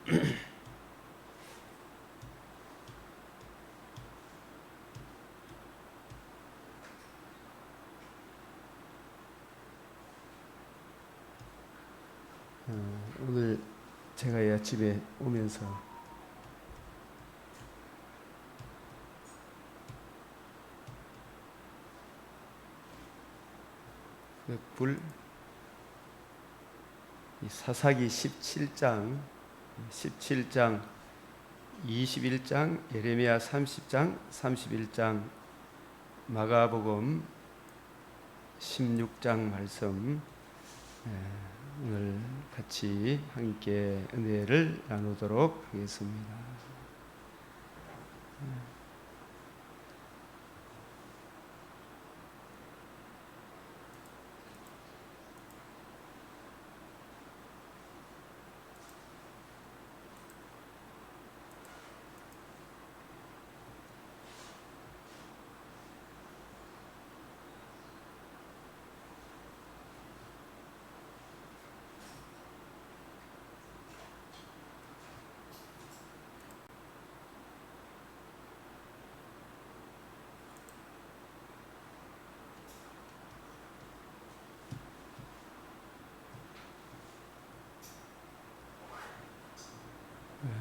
오늘 제가 아침에 오면서 사사기 17장, 21장, 예레미야 30장, 31장, 마가복음 16장 말씀 오늘 같이 함께 은혜를 나누도록 하겠습니다.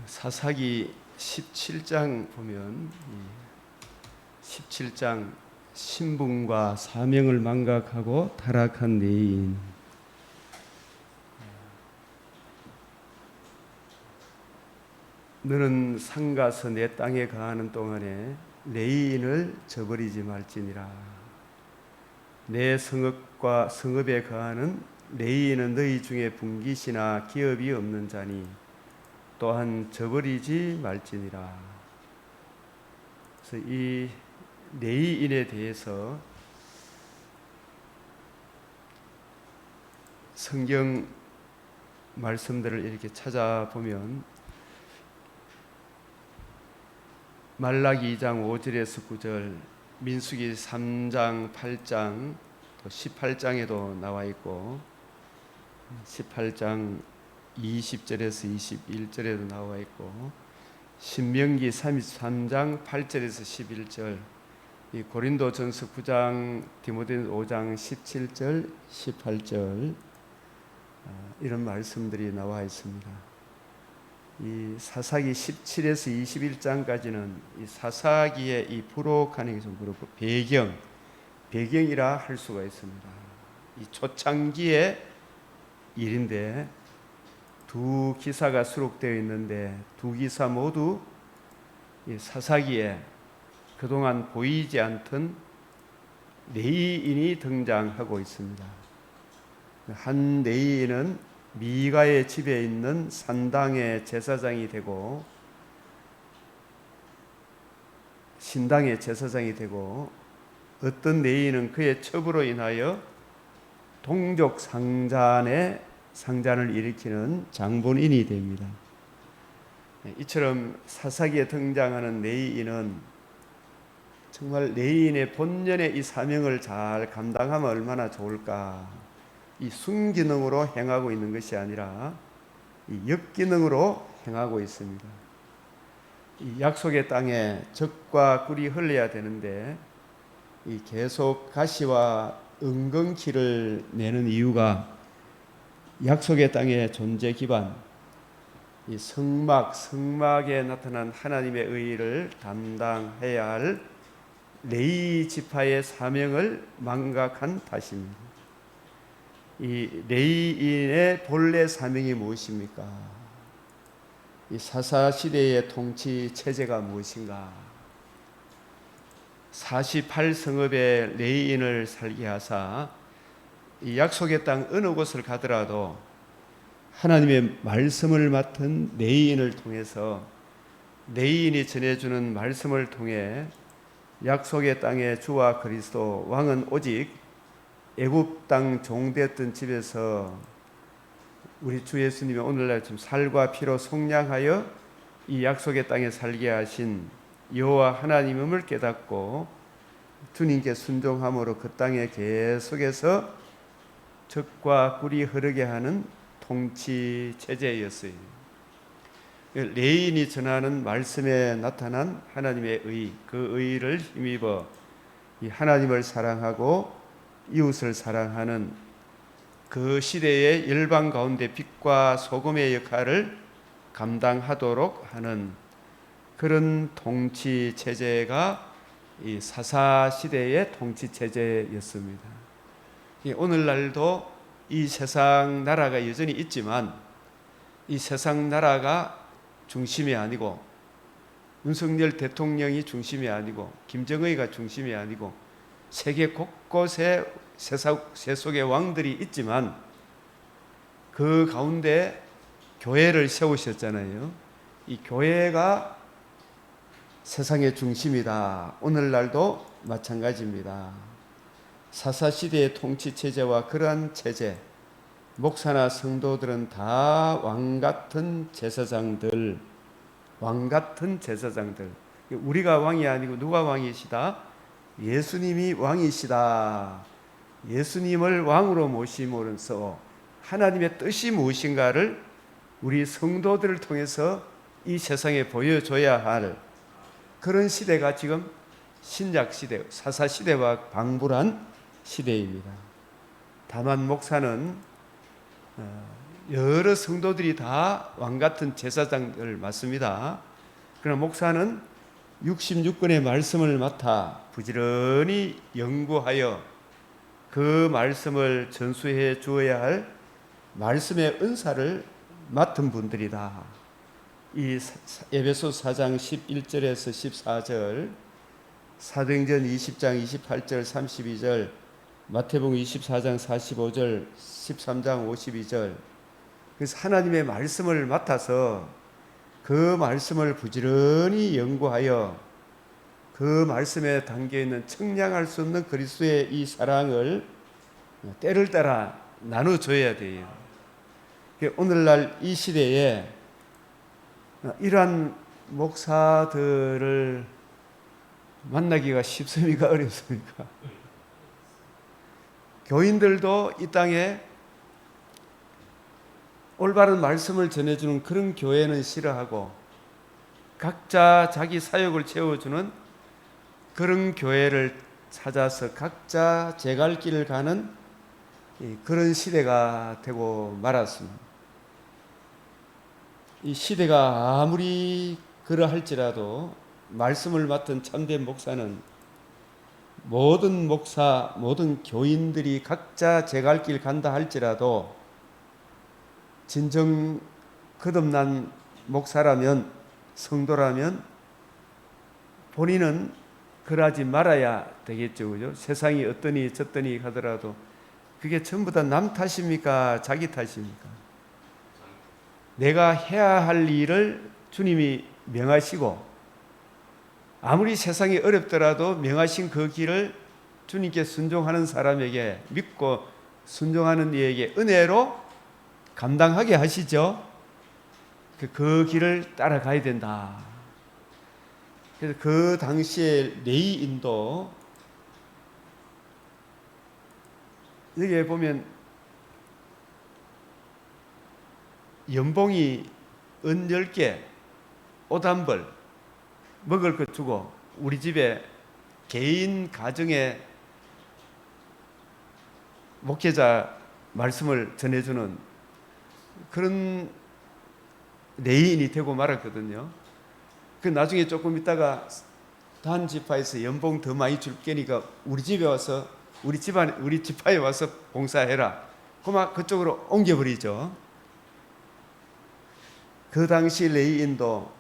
사사기 17장 보면 17장 신분과 사명을 망각하고 타락한 레위인, 너는 상가서 내 땅에 거하는 동안에 레위인을 저버리지 말지니라. 내 성읍과 성읍에 거하는 레위인은 너희 중에 분깃이나 기업이 없는 자니 또한 저버리지 말지니라. 그래서 이 레위인에 대해서 성경 말씀들을 이렇게 찾아보면 말라기 2장 5절에서 9절, 민수기 3장 8장 또 18장에도 나와 있고 18장 20절에서 21절에도 나와 있고 신명기 33장 8절에서 11절, 이 고린도전서 9장, 디모데전서 5장 17절, 18절 이런 말씀들이 나와 있습니다. 이 사사기 17에서 21장까지는 이 사사기의 이 부록하는 게 좀 그렇고 배경이라 할 수가 있습니다. 이 초창기의 일인데 두 기사가 수록되어 있는데 두 기사 모두 이 사사기에 그동안 보이지 않던 레위인이 등장하고 있습니다. 한 레위인은 미가의 집에 있는 산당의 제사장이 되고 신당의 제사장이 되고, 어떤 레위인은 그의 첩으로 인하여 동족 상잔을 일으키는 장본인이 됩니다. 이처럼 사사기에 등장하는 레위인은 정말 레위인의 본연의 이 사명을 잘 감당하면 얼마나 좋을까. 이 순기능으로 행하고 있는 것이 아니라 이 역기능으로 행하고 있습니다. 이 약속의 땅에 젖과 꿀이 흘러야 되는데 이 계속 가시와 은근키를 내는 이유가 약속의 땅의 존재 기반, 이 성막에 나타난 하나님의 의를 담당해야 할 레위 지파의 사명을 망각한 탓입니다. 이 레위인의 본래 사명이 무엇입니까? 이 사사 시대의 통치 체제가 무엇인가? 48성읍의 레위인을 살게 하사 이 약속의 땅 어느 곳을 가더라도 하나님의 말씀을 맡은 레위인을 통해서 레위인이 전해주는 말씀을 통해 약속의 땅의 주와 그리스도 왕은 오직 애굽 땅 종되었던 집에서 우리 주 예수님이 오늘날 좀 살과 피로 속량하여 이 약속의 땅에 살게 하신 여호와 하나님임을 깨닫고 주님께 순종함으로 그 땅에 계속해서 젖과 꿀이 흐르게 하는 통치 체제였어요. 레인이 전하는 말씀에 나타난 하나님의 의, 그 의를 힘입어 이 하나님을 사랑하고 이웃을 사랑하는 그 시대의 열방 가운데 빛과 소금의 역할을 감당하도록 하는 그런 통치 체제가 이 사사 시대의 통치 체제였습니다. 오늘날도 이 세상 나라가 여전히 있지만 이 세상 나라가 중심이 아니고 윤석열 대통령이 중심이 아니고 김정의가 중심이 아니고 세계 곳곳에 세속의 왕들이 있지만 그 가운데 교회를 세우셨잖아요. 이 교회가 세상의 중심이다. 오늘날도 마찬가지입니다. 사사시대의 통치체제와 그러한 체제, 목사나 성도들은 다 왕같은 제사장들, 우리가 왕이 아니고 누가 왕이시다? 예수님이 왕이시다. 예수님을 왕으로 모심으로써 하나님의 뜻이 무엇인가를 우리 성도들을 통해서 이 세상에 보여줘야 할 그런 시대가 지금 신약시대, 사사시대와 방불한 시대입니다. 다만 목사는 여러 성도들이 다 왕같은 제사장들 맞습니다. 그러나 목사는 66권의 말씀을 맡아 부지런히 연구하여 그 말씀을 전수해 주어야 할 말씀의 은사를 맡은 분들이다. 이 에베소 4장 11절에서 14절, 사도행전 20장 28절 32절, 마태복음 24장 45절 13장 52절, 그래서 하나님의 말씀을 맡아서 그 말씀을 부지런히 연구하여 그 말씀에 담겨있는 청량할 수 없는 그리스도의 이 사랑을 때를 따라 나눠줘야 돼요. 오늘날 이 시대에 이러한 목사들을 만나기가 쉽습니까? 어렵습니까? 교인들도 이 땅에 올바른 말씀을 전해주는 그런 교회는 싫어하고 각자 자기 사역을 채워주는 그런 교회를 찾아서 각자 제 갈 길을 가는 그런 시대가 되고 말았습니다. 이 시대가 아무리 그러할지라도 말씀을 맡은 참된 목사는 모든 목사, 모든 교인들이 각자 제 갈 길 간다 할지라도 진정 거듭난 목사라면, 성도라면 본인은 그러지 말아야 되겠죠. 그죠? 세상이 어떠니 저떠니 하더라도 그게 전부 다 남 탓입니까? 자기 탓입니까? 내가 해야 할 일을 주님이 명하시고 아무리 세상이 어렵더라도 명하신 그 길을 주님께 순종하는 사람에게, 믿고 순종하는 이에게 은혜로 감당하게 하시죠. 그 길을 따라가야 된다. 그래서 그 당시에 레위인도 여기에 보면 연봉이 은 10개, 옷 한 벌, 먹을 것 주고 우리 집에 개인 가정에 목회자 말씀을 전해주는 그런 레위인이 되고 말았거든요. 그 나중에 조금 있다가 단 지파에서 연봉 더 많이 줄 게니까 우리 집에 와서 우리 지파에 와서 봉사해라. 그만 그쪽으로 옮겨버리죠. 그 당시 레위인도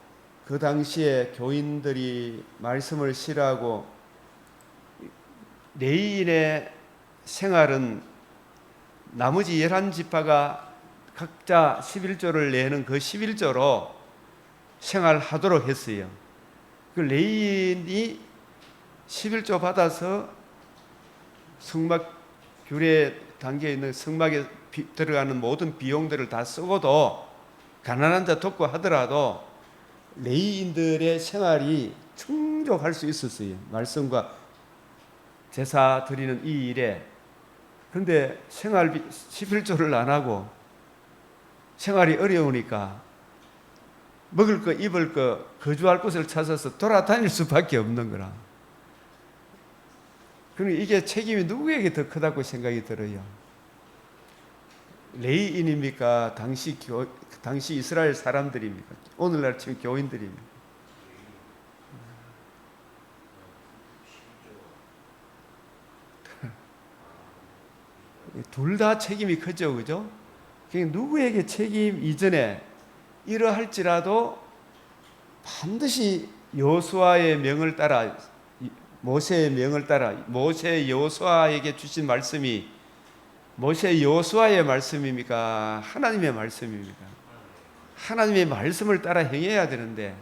그 당시에 교인들이 말씀을 싫어하고 레위인의 생활은 나머지 11지파가 각자 11조를 내는 그 11조로 생활하도록 했어요. 그 레위인이 11조 받아서 성막 귤에 담겨있는 성막에 들어가는 모든 비용들을 다 쓰고도 가난한 자 돕고 하더라도 레위인들의 생활이 충족할 수 있었어요. 말씀과 제사 드리는 이 일에. 그런데 생활비 11조를 안 하고 생활이 어려우니까 먹을 거, 입을 거, 거주할 곳을 찾아서 돌아다닐 수밖에 없는 거라. 그러니 이게 책임이 누구에게 더 크다고 생각이 들어요. 레위인입니까? 당시 이스라엘 사람들입니까? 오늘날 지금 교인들입니까? 둘 다 책임이 크죠, 그죠? 누구에게 책임 이전에 이러할지라도 반드시 여호수아의 명을 따라, 모세의 명을 따라, 모세 여호수아에게 주신 말씀이 모세 여호수아의 말씀입니까? 하나님의 말씀입니까? 하나님의 말씀을 따라 행해야 되는데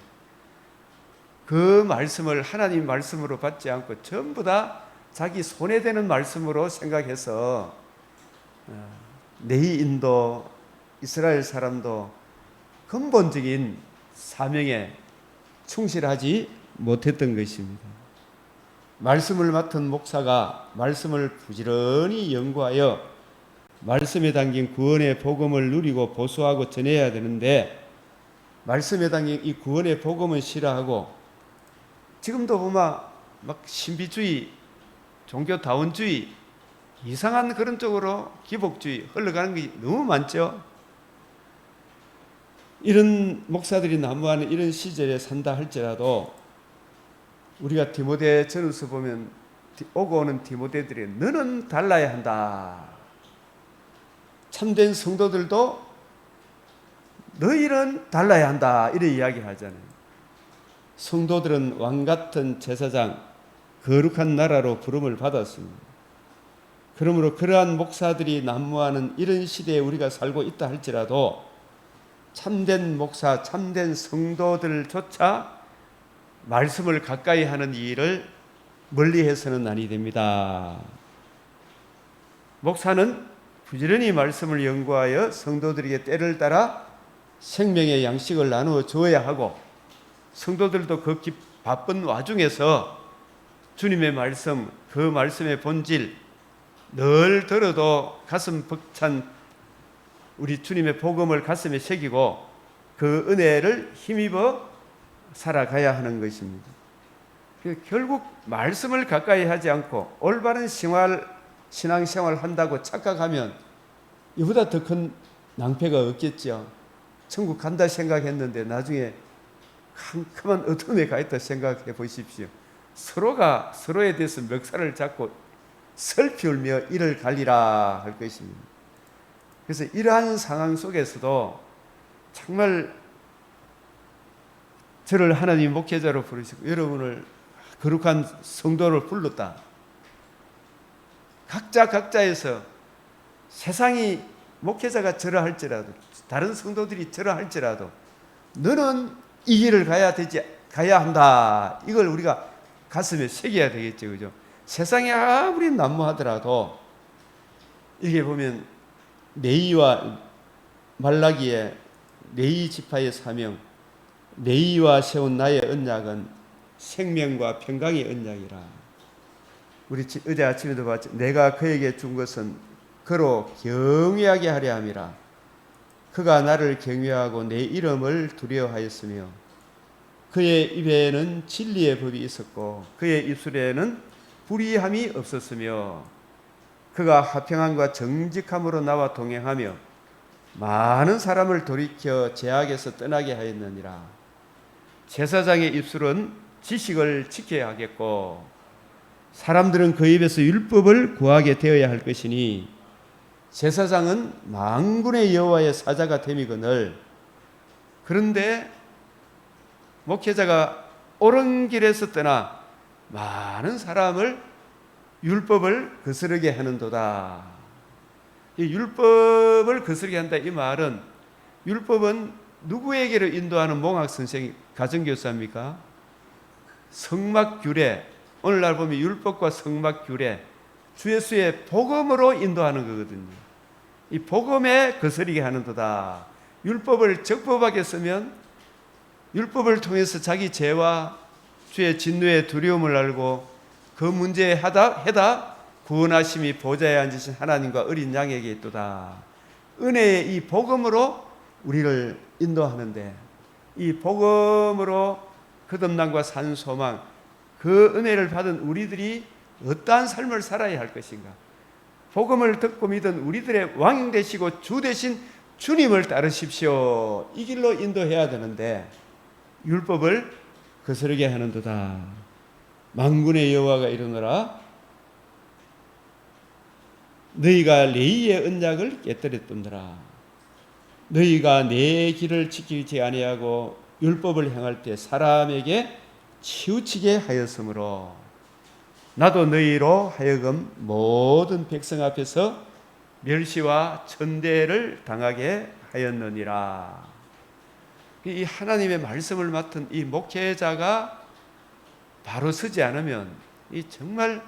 그 말씀을 하나님 말씀으로 받지 않고 전부 다 자기 손에 되는 말씀으로 생각해서 레위인도 이스라엘 사람도 근본적인 사명에 충실하지 못했던 것입니다. 말씀을 맡은 목사가 말씀을 부지런히 연구하여 말씀에 담긴 구원의 복음을 누리고 보수하고 전해야 되는데 말씀에 담긴 이 구원의 복음은 싫어하고 지금도 보면 막 신비주의, 종교다원주의, 이상한 그런 쪽으로 기복주의 흘러가는 게 너무 많죠. 이런 목사들이 난무하는 이런 시절에 산다 할지라도 우리가 디모데 전후서 보면 오고 오는 디모데들이 너는 달라야 한다. 참된 성도들도 너희는 달라야 한다. 이런 이야기를 하잖아요. 성도들은 왕같은 제사장, 거룩한 나라로 부름을 받았습니다. 그러므로 그러한 목사들이 난무하는 이런 시대에 우리가 살고 있다 할지라도 참된 목사, 참된 성도들조차 말씀을 가까이 하는 일을 멀리해서는 아니 됩니다. 목사는 부지런히 말씀을 연구하여 성도들에게 때를 따라 생명의 양식을 나누어 주어야 하고 성도들도 그 바쁜 와중에서 주님의 말씀, 그 말씀의 본질 늘 들어도 가슴 벅찬 우리 주님의 복음을 가슴에 새기고 그 은혜를 힘입어 살아가야 하는 것입니다. 결국 말씀을 가까이 하지 않고 올바른 신앙생활 한다고 착각하면 이보다 더 큰 낭패가 없겠죠. 천국 간다 생각했는데 나중에 캄캄한 어둠에 가 있다 생각해 보십시오. 서로가 서로에 대해서 멱살을 잡고 슬피 울며 이를 갈리라 할 것입니다. 그래서 이러한 상황 속에서도 정말 저를 하나님 목회자로 부르시고 여러분을 거룩한 성도를 불렀다. 각자에서 세상이 목회자가 저러 할지라도 다른 성도들이 저러 할지라도 너는 이 길을 가야 한다. 이걸 우리가 가슴에 새겨야 되겠죠. 그죠? 세상이 아무리 난무하더라도 이게 보면 레위와 말라기의 레위 지파의 사명, 레위와 세운 나의 언약은 생명과 평강의 언약이라. 우리 어제 아침에도 봤죠. 내가 그에게 준 것은 그로 경외하게 하려 함이라. 그가 나를 경외하고 내 이름을 두려워하였으며 그의 입에는 진리의 법이 있었고 그의 입술에는 불의함이 없었으며 그가 화평함과 정직함으로 나와 동행하며 많은 사람을 돌이켜 죄악에서 떠나게 하였느니라. 제사장의 입술은 지식을 지켜야 하겠고 사람들은 그 입에서 율법을 구하게 되어야 할 것이니 제사장은 만군의 여호와의 사자가 됨이거늘. 그런데 목회자가 옳은 길에서 떠나 많은 사람을 율법을 거스르게 하는도다. 이 율법을 거스르게 한다 이 말은 율법은 누구에게로 인도하는 몽학 선생이 가정교사입니까? 성막규례. 오늘날 보면 율법과 성막규례 주 예수의 복음으로 인도하는 거거든요. 이 복음에 거스르게 하는도다. 율법을 적법하게 쓰면 율법을 통해서 자기 죄와 주의 진노의 두려움을 알고 그 문제에 해다 구원하심이 보좌에 앉으신 하나님과 어린 양에게 있도다. 은혜의 이 복음으로 우리를 인도하는데 이 복음으로 거듭남과 산 소망, 그 은혜를 받은 우리들이 어떠한 삶을 살아야 할 것인가? 복음을 듣고 믿은 우리들의 왕 되시고 주 되신 주님을 따르십시오. 이 길로 인도해야 되는데 율법을 거스르게 하는도다. 만군의 여호와가 이르노라 너희가 레위의 언약을 깨뜨렸던더라. 너희가 내 길을 지키지 아니하고 율법을 행할 때 사람에게 치우치게 하였으므로 나도 너희로 하여금 모든 백성 앞에서 멸시와 천대를 당하게 하였느니라. 이 하나님의 말씀을 맡은 이 목회자가 바로 서지 않으면 이 정말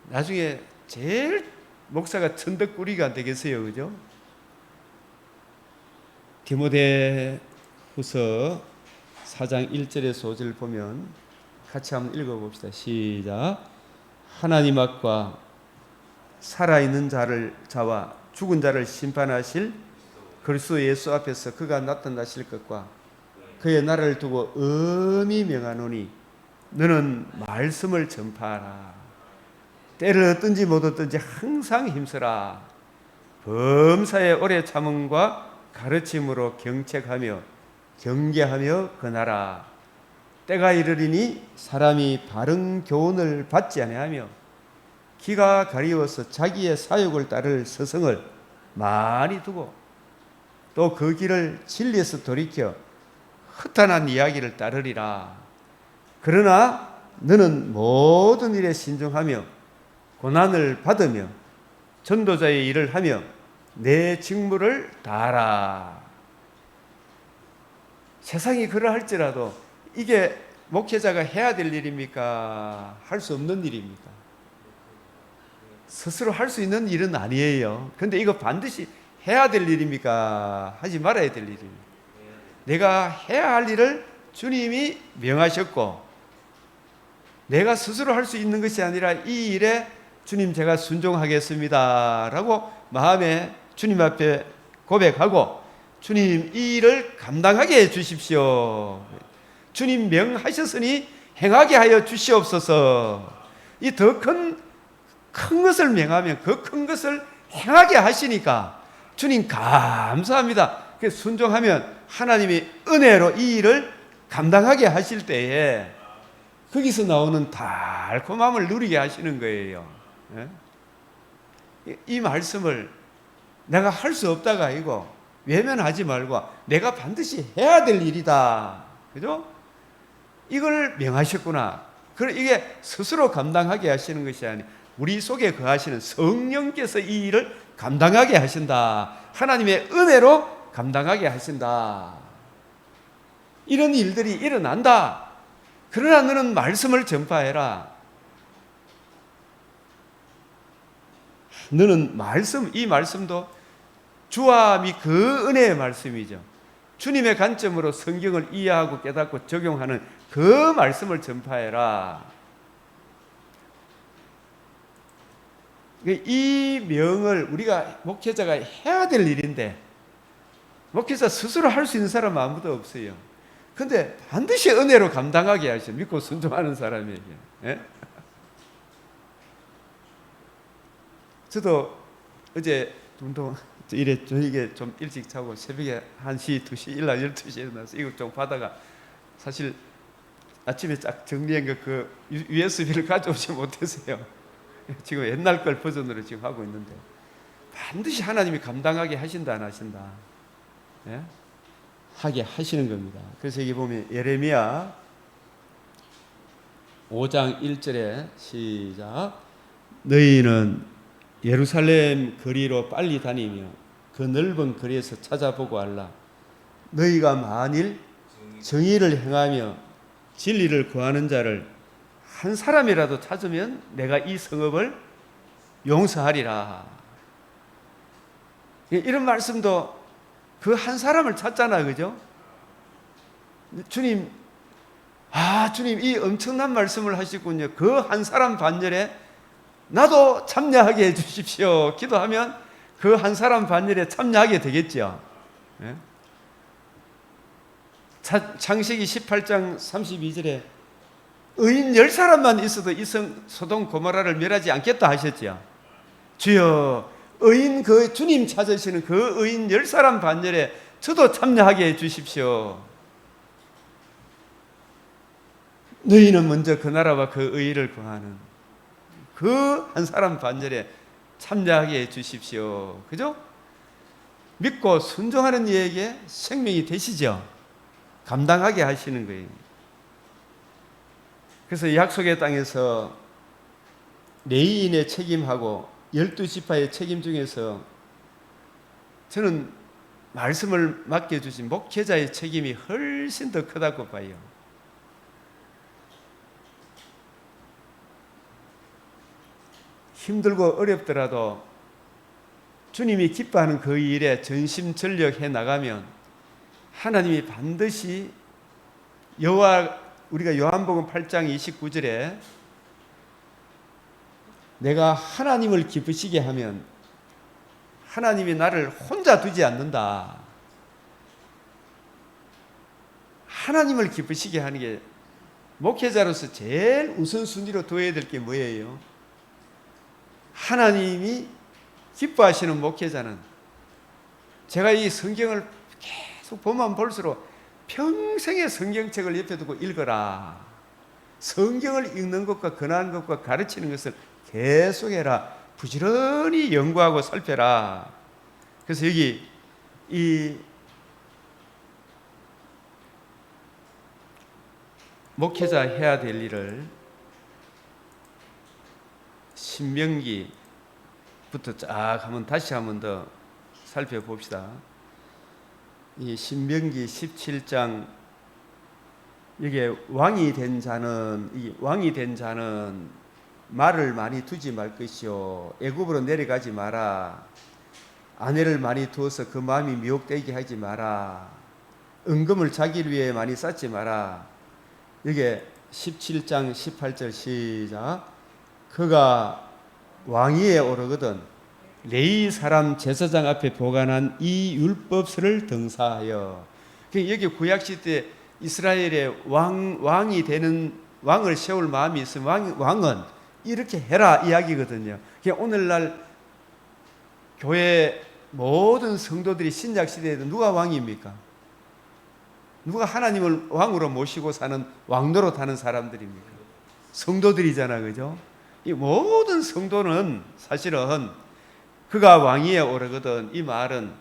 나중에 제일 목사가 천덕꾸리가 되겠어요, 그죠? 디모데 후서 4장 1절의 소절을 보면 같이 한번 읽어봅시다. 시작. 하나님 앞과 살아있는 자와 죽은 자를 심판하실 그리스도 예수 앞에서 그가 나타나실 것과 그의 나라를 두고 엄히 명하노니 너는 말씀을 전파하라. 때를 얻든지 못 얻든지 항상 힘쓰라. 범사에 오래 참음과 가르침으로 경책하며 경계하며 권하라. 때가 이르리니 사람이 바른 교훈을 받지 아니하며 기가 가리워서 자기의 사욕을 따를 서성을 많이 두고 또 그 길을 진리에서 돌이켜 허탄한 이야기를 따르리라. 그러나 너는 모든 일에 신중하며 고난을 받으며 전도자의 일을 하며 내 직무를 다하라. 세상이 그러할지라도 이게 목회자가 해야 될 일입니까? 할 수 없는 일입니까? 스스로 할 수 있는 일은 아니에요. 근데 이거 반드시 해야 될 일입니까? 하지 말아야 될 일입니다. 내가 해야 할 일을 주님이 명하셨고 내가 스스로 할 수 있는 것이 아니라 이 일에 주님 제가 순종하겠습니다 라고 마음에 주님 앞에 고백하고 주님 이 일을 감당하게 해 주십시오. 주님 명하셨으니 행하게 하여 주시옵소서. 이 더 큰 것을 명하면 그 큰 것을 행하게 하시니까 주님 감사합니다. 그래서 순종하면 하나님이 은혜로 이 일을 감당하게 하실 때에 거기서 나오는 달콤함을 누리게 하시는 거예요. 이 말씀을 내가 할 수 없다가 아니고 외면하지 말고 내가 반드시 해야 될 일이다. 그죠? 이걸 명하셨구나. 이게 스스로 감당하게 하시는 것이 아니 우리 속에 거하시는 성령께서 이 일을 감당하게 하신다. 하나님의 은혜로 감당하게 하신다. 이런 일들이 일어난다. 그러나 너는 말씀을 전파해라. 너는 이 말씀도 주와 미 그 은혜의 말씀이죠. 주님의 관점으로 성경을 이해하고 깨닫고 적용하는 그 말씀을 전파해라. 이 명을 우리가 목회자가 해야 될 일인데 목회자 스스로 할 수 있는 사람 아무도 없어요. 근데 반드시 은혜로 감당하게 하셔. 믿고 순종하는 사람에게. 예? 저도 어제 운동 저녁에 좀 일찍 자고 새벽에 1시, 2시, 일날 12시에 일어나서 이거 좀 받아가 사실 아침에 쫙 정리한 그 USB를 가져오지 못했어요. 지금 옛날 걸 버전으로 지금 하고 있는데 반드시 하나님이 감당하게 하신다 안 하신다? 예? 하게 하시는 겁니다. 그래서 여기 보면 예레미야 5장 1절에 시작. 너희는 예루살렘 거리로 빨리 다니며 그 넓은 거리에서 찾아보고 알라. 너희가 만일 정의를 행하며 진리를 구하는 자를 한 사람이라도 찾으면 내가 이 성읍을 용서하리라. 이런 말씀도 그 한 사람을 찾잖아, 그죠? 주님 이 엄청난 말씀을 하시군요. 그 한 사람 반열에 나도 참여하게 해주십시오. 기도하면 그 한 사람 반열에 참여하게 되겠죠. 예? 창세기 18장 32절에 의인 10사람만 있어도 이 소돔 고모라를 멸하지 않겠다 하셨죠. 주여, 의인 그 주님 찾으시는 그 의인 10사람 반열에 저도 참여하게 해 주십시오. 너희는 먼저 그 나라와 그 의를 구하는 그 한 사람 반열에 참여하게 해 주십시오. 그죠? 믿고 순종하는 이에게 생명이 되시죠. 감당하게 하시는 거예요. 그래서 약속의 땅에서 레위인의 책임하고 12지파의 책임 중에서 저는 말씀을 맡겨주신 목회자의 책임이 훨씬 더 크다고 봐요. 힘들고 어렵더라도 주님이 기뻐하는 그 일에 전심전력해 나가면 하나님이 반드시 우리가 요한복음 8장 29절에 내가 하나님을 기쁘시게 하면 하나님이 나를 혼자 두지 않는다. 하나님을 기쁘시게 하는 게 목회자로서 제일 우선순위로 둬야 될 게 뭐예요? 하나님이 기뻐하시는 목회자는 제가 이 성경을 계속 보면 볼수록 평생의 성경책을 옆에 두고 읽어라. 성경을 읽는 것과 권하는 것과 가르치는 것을 계속해라. 부지런히 연구하고 살펴라. 그래서 여기 이 목회자 해야 될 일을 신명기부터 쫙 한번 다시 한번 더 살펴봅시다. 이 신명기 17장 여기에 왕이 된 자는 말을 많이 두지 말 것이요 애굽으로 내려가지 마라. 아내를 많이 두어서 그 마음이 미혹되게 하지 마라. 은금을 자기를 위해 많이 쌓지 마라. 여기에 17장 18절 시작. 그가 왕위에 오르거든 레위 사람 제사장 앞에 보관한 이 율법서를 등사하여. 여기 구약시대 이스라엘의 왕이 되는 왕을 세울 마음이 있으면 왕은 이렇게 해라 이야기거든요. 오늘날 교회 모든 성도들이 신약시대에도 누가 왕입니까? 누가 하나님을 왕으로 모시고 사는 왕노로 타는 사람들입니까? 성도들이잖아, 그죠? 이 모든 성도는 사실은 그가 왕위에 오르거든, 이 말은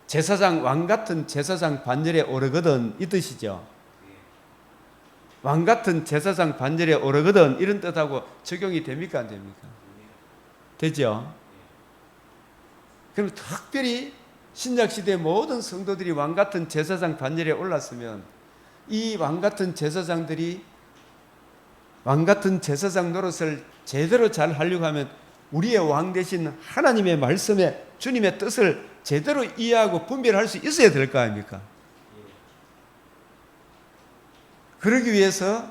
제사장, 왕 같은 제사장 반열에 오르거든 이 뜻이죠. 왕 같은 제사장 반열에 오르거든 이런 뜻하고 적용이 됩니까 안 됩니까? 되죠. 그럼 특별히 신약시대 모든 성도들이 왕 같은 제사장 반열에 올랐으면 이 왕 같은 제사장들이 왕 같은 제사장 노릇을 제대로 잘 하려고 하면 우리의 왕 대신 하나님의 말씀에 주님의 뜻을 제대로 이해하고 분별할 수 있어야 될 거 아닙니까? 그러기 위해서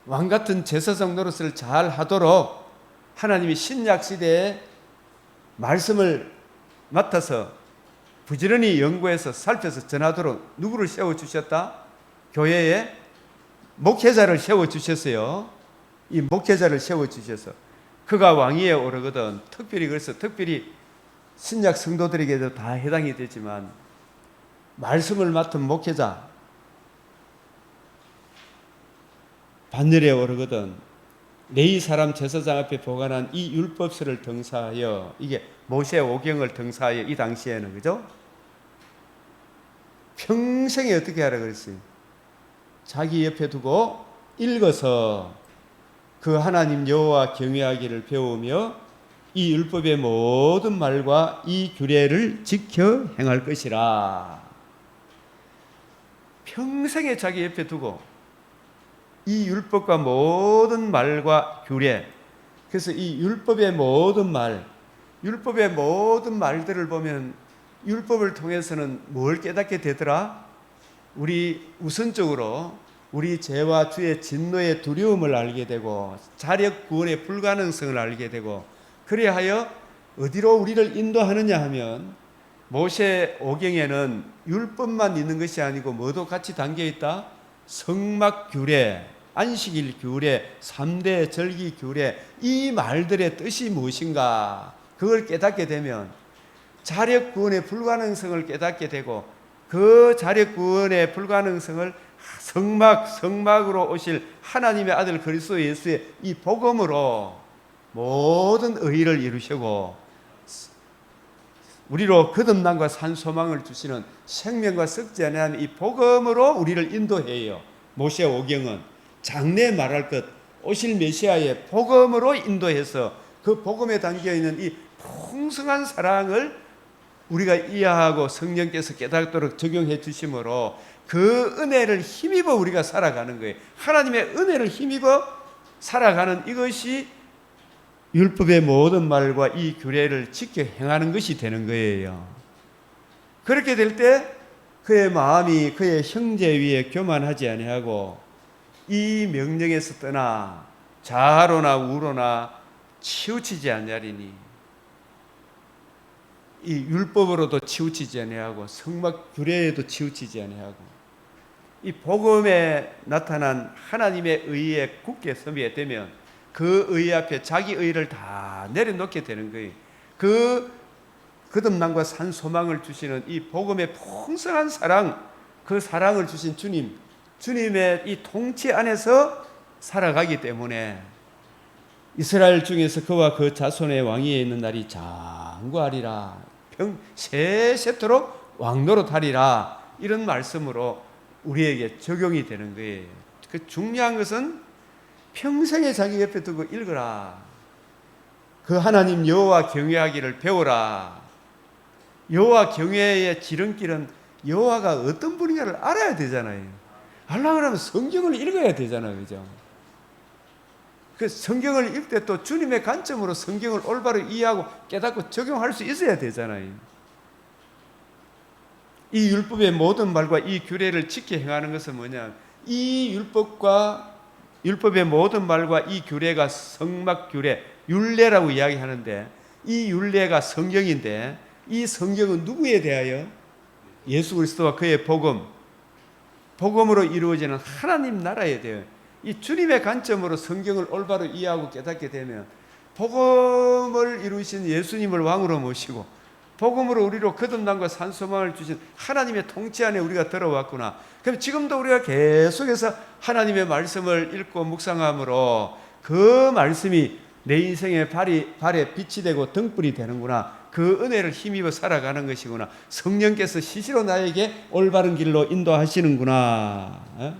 왕 같은 제사장 노릇을 잘 하도록 하나님이 신약 시대에 말씀을 맡아서 부지런히 연구해서 살펴서 전하도록 누구를 세워주셨다? 교회에 목회자를 세워주셨어요. 이 목회자를 세워주셔서 그가 왕위에 오르거든. 특별히 그래서 특별히 신약 성도들에게도 다 해당이 되지만 말씀을 맡은 목회자 반열에 오르거든 레위 사람 제사장 앞에 보관한 이 율법서를 등사하여, 이게 모세 오경을 등사하여 이 당시에는, 그죠? 평생에 어떻게 하라 그랬어요? 자기 옆에 두고 읽어서 그 하나님 여호와 경외하기를 배우며 이 율법의 모든 말과 이 규례를 지켜 행할 것이라. 평생에 자기 옆에 두고 이 율법과 모든 말과 규례. 그래서 이 율법의 모든 말, 율법의 모든 말들을 보면 율법을 통해서는 뭘 깨닫게 되더라? 우리 우선적으로 우리 죄와 주의 진노의 두려움을 알게 되고 자력 구원의 불가능성을 알게 되고, 그리하여 어디로 우리를 인도하느냐 하면 모세 오경에는 율법만 있는 것이 아니고 뭐도 같이 담겨 있다? 성막 규례, 안식일 규례, 3대 절기 규례, 이 말들의 뜻이 무엇인가? 그걸 깨닫게 되면 자력 구원의 불가능성을 깨닫게 되고, 그 자력 구원의 불가능성을 성막으로 오실 하나님의 아들 그리스도 예수의 이 복음으로 모든 의의를 이루시고, 우리로 거듭남과 산 소망을 주시는 생명과 썩지 아니하는 이 복음으로 우리를 인도해요. 모세 오경은 장래 말할 것 오실 메시아의 복음으로 인도해서 그 복음에 담겨 있는 이 풍성한 사랑을 우리가 이해하고 성령께서 깨닫도록 적용해 주심으로 그 은혜를 힘입어 우리가 살아가는 거예요. 하나님의 은혜를 힘입어 살아가는 이것이 율법의 모든 말과 이 규례를 지켜 행하는 것이 되는 거예요. 그렇게 될 때 그의 마음이 그의 형제 위에 교만하지 아니하고 이 명령에서 떠나 좌로나 우로나 치우치지 아니하리니, 이 율법으로도 치우치지 아니하고 성막 규례에도 치우치지 아니하고 이 복음에 나타난 하나님의 의에 굳게 서게 되면 그 의 앞에 자기 의를 다 내려놓게 되는 거예요. 그 거듭남과 산 소망을 주시는 이 복음의 풍성한 사랑, 그 사랑을 주신 주님의 이 통치 안에서 살아가기 때문에 이스라엘 중에서 그와 그 자손의 왕위에 있는 날이 장구하리라, 세세토록 왕노릇하리라, 이런 말씀으로 우리에게 적용이 되는 거예요. 그 중요한 것은 평생에 자기 옆에 두고 읽어라. 그 하나님 여호와 경외하기를 배워라. 여호와 경외의 지름길은 여호와가 어떤 분인가를 알아야 되잖아요. 알려고 하면 성경을 읽어야 되잖아요. 그죠? 그 성경을 읽을 때 또 주님의 관점으로 성경을 올바로 이해하고 깨닫고 적용할 수 있어야 되잖아요. 이 율법의 모든 말과 이 규례를 지켜 행하는 것은 뭐냐? 이 율법의 모든 말과 이 규례가 성막 규례, 율례라고 이야기하는데, 이 율례가 성경인데, 이 성경은 누구에 대하여? 예수 그리스도와 그의 복음으로 이루어지는 하나님 나라에 대하여. 이 주님의 관점으로 성경을 올바로 이해하고 깨닫게 되면 복음을 이루신 예수님을 왕으로 모시고 복음으로 우리로 거듭남과 산소망을 주신 하나님의 통치 안에 우리가 들어왔구나. 그럼 지금도 우리가 계속해서 하나님의 말씀을 읽고 묵상함으로 그 말씀이 내 인생의 발에 빛이 되고 등불이 되는구나. 그 은혜를 힘입어 살아가는 것이구나. 성령께서 시시로 나에게 올바른 길로 인도하시는구나.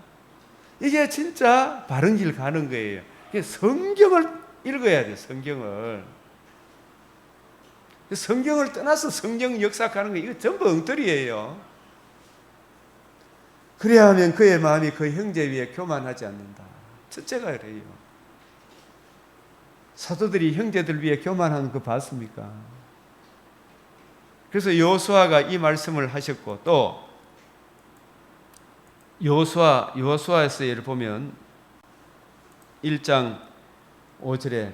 이게 진짜 바른 길 가는 거예요. 성경을 읽어야 돼요. 성경을 떠나서 성경 역사하는 거 이거 전부 엉터리예요. 그래야 하면 그의 마음이 그 형제 위에 교만하지 않는다. 첫째가 그래요. 사도들이 형제들 위에 교만하는 거 봤습니까? 그래서 여호수아가 이 말씀을 하셨고, 또 여호수아에서 예를 보면 1장 5절에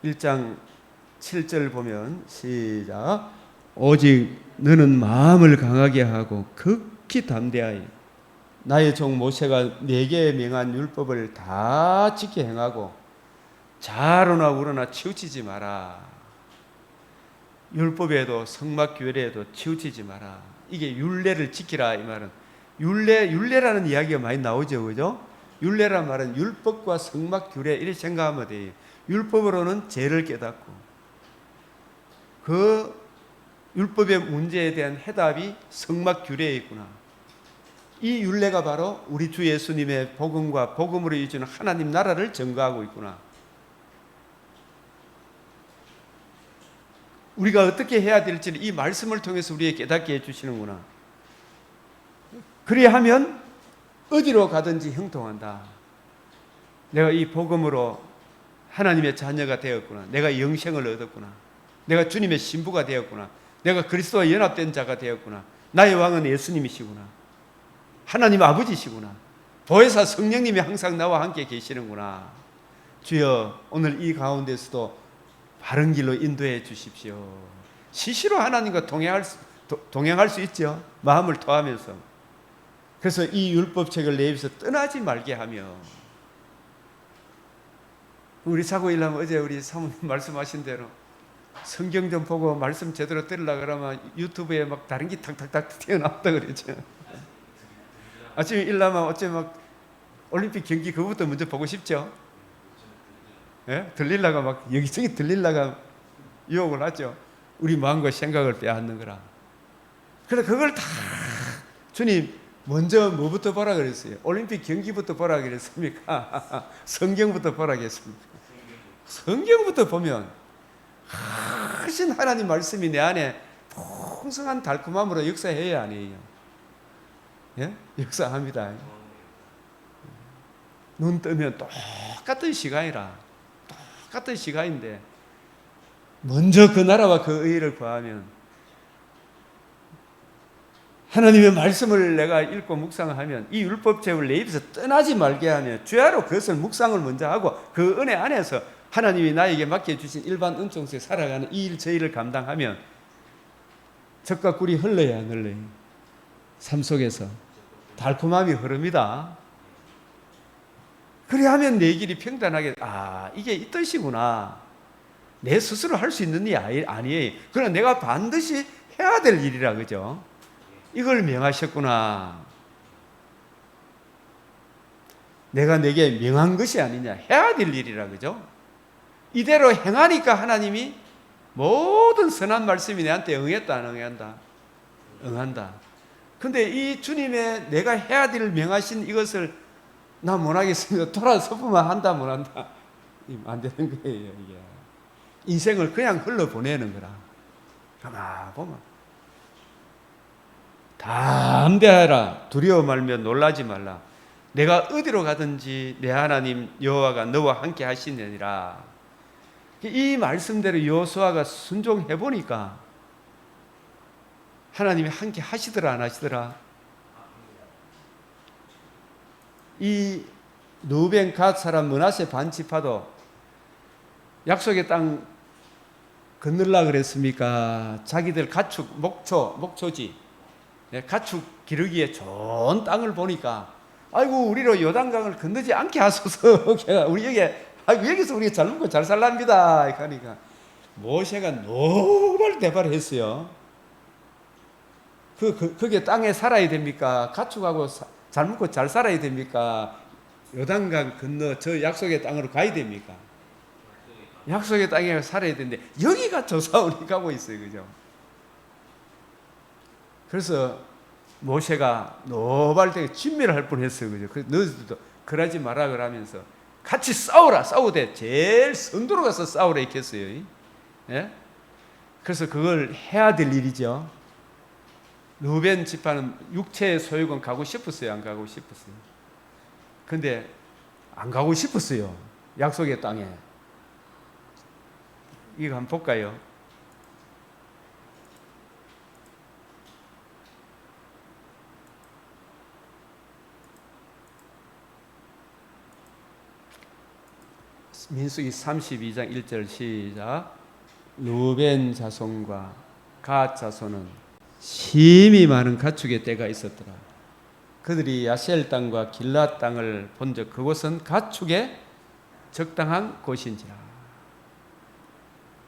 1장 7절 보면 시작. 오직 너는 마음을 강하게 하고 극히 담대하여 나의 종 모세가 네게 명한 율법을 다 지켜 행하고 좌로나 우로나 치우치지 마라. 율법에도 성막 규례에도 치우치지 마라. 이게 율례를 지키라 이 말은. 율례라는 이야기가 많이 나오죠. 그죠? 율례란 말은 율법과 성막 규례 이렇게 생각하면 돼요. 율법으로는 죄를 깨닫고 그 율법의 문제에 대한 해답이 성막 규례에 있구나. 이 율례가 바로 우리 주 예수님의 복음과 복음으로 이루어지는 하나님 나라를 증거하고 있구나. 우리가 어떻게 해야 될지를 이 말씀을 통해서 우리에게 깨닫게 해주시는구나. 그리하면 어디로 가든지 형통한다. 내가 이 복음으로 하나님의 자녀가 되었구나. 내가 영생을 얻었구나. 내가 주님의 신부가 되었구나. 내가 그리스도와 연합된 자가 되었구나. 나의 왕은 예수님이시구나. 하나님 아버지시구나. 보혜사 성령님이 항상 나와 함께 계시는구나. 주여, 오늘 이 가운데서도 바른 길로 인도해 주십시오. 시시로 하나님과 동행할 수 있죠. 마음을 토하면서. 그래서 이 율법책을 내 입에서 떠나지 말게 하며, 우리 사고 일하면 어제 우리 사모님 말씀하신 대로 성경 좀 보고 말씀 제대로 들으려고 그러면 유튜브에 막 다른 게 탁탁탁 튀어나왔다 그러죠. 아침에 일하면 어째 막 올림픽 경기 그거부터 먼저 보고 싶죠. 예? 들리려고 막 여기저기 들리려고 유혹을 하죠. 우리 마음과 생각을 빼앗는 거라. 그래 그걸 다 주님 먼저 뭐부터 보라 그랬어요? 올림픽 경기부터 보라 그랬습니까? 성경부터 보라 그랬습니까? 성경부터 보면 하신 하나님 말씀이 내 안에 풍성한 달콤함으로 역사해야 아니에요. 예? 역사합니다. 눈 뜨면 똑같은 시간이라, 똑같은 시간인데 먼저 그 나라와 그 의를 구하면, 하나님의 말씀을 내가 읽고 묵상하면 이 율법책을 내 입에서 떠나지 말게 하며 주야로 그것을 묵상을 먼저 하고 그 은혜 안에서 하나님이 나에게 맡겨주신 일반 은총수에 살아가는 이 일 저 일을 감당하면 젖과 꿀이 흘러야 안 흘러요. 삶 속에서 달콤함이 흐릅니다. 그래 하면 내 길이 평단하게, 이게 이 뜻이구나. 내 스스로 할 수 있는 일이 아니에요. 그러나 내가 반드시 해야 될 일이라, 그죠? 이걸 명하셨구나. 내가 내게 명한 것이 아니냐. 해야 될 일이라, 그죠? 이대로 행하니까 하나님이 모든 선한 말씀이 내한테 응했다, 안 응한다? 응한다. 근데 이 주님의 내가 해야 될 명하신 이것을 나 못하겠습니다. 돌아서보면 한다, 못한다? 안 되는 거예요, 이게. 인생을 그냥 흘러보내는 거라. 가만 보면. 담대하라. 두려워 말며 놀라지 말라. 내가 어디로 가든지 내 하나님 여호와가 너와 함께 하시느니라. 이 말씀대로 여호수아가 순종해 보니까 하나님이 함께 하시더라, 안 하시더라? 이 루벤 갓 사람 므낫세 반지파도 약속의 땅 건널라 그랬습니까? 자기들 가축 목초지 가축 기르기에 좋은 땅을 보니까 아이고 우리로 요단강을 건너지 않게 하소서. 우리 여기서 우리가 잘 먹고 잘 살랍니다. 그러니까 모세가 노발대발했어요. 그게 땅에 살아야 됩니까? 가축하고 잘 먹고 잘 살아야 됩니까? 요단강 건너 저 약속의 땅으로 가야 됩니까? 약속의 땅에 살아야 되는데 여기가 조사원이 가고 있어요. 그죠? 그래서 모세가 노발대에 진멸을 할 뻔했어요. 그죠? 그래서 너희들도 그러지 마라 그러면서 같이 싸우되 제일 선두로 가서 싸우라 했겠어요. 예? 그래서 그걸 해야 될 일이죠. 루벤 지파는 육체의 소유권 가고 싶었어요? 안 가고 싶었어요? 근데 안 가고 싶었어요. 약속의 땅에. 이거 한번 볼까요? 민수기 32장 1절 시작. 루벤 자손과 갓 자손은 심히 많은 가축의 떼가 있었더라. 그들이 야셀 땅과 길랏 땅을 본즉 그곳은 가축의 적당한 곳인지라.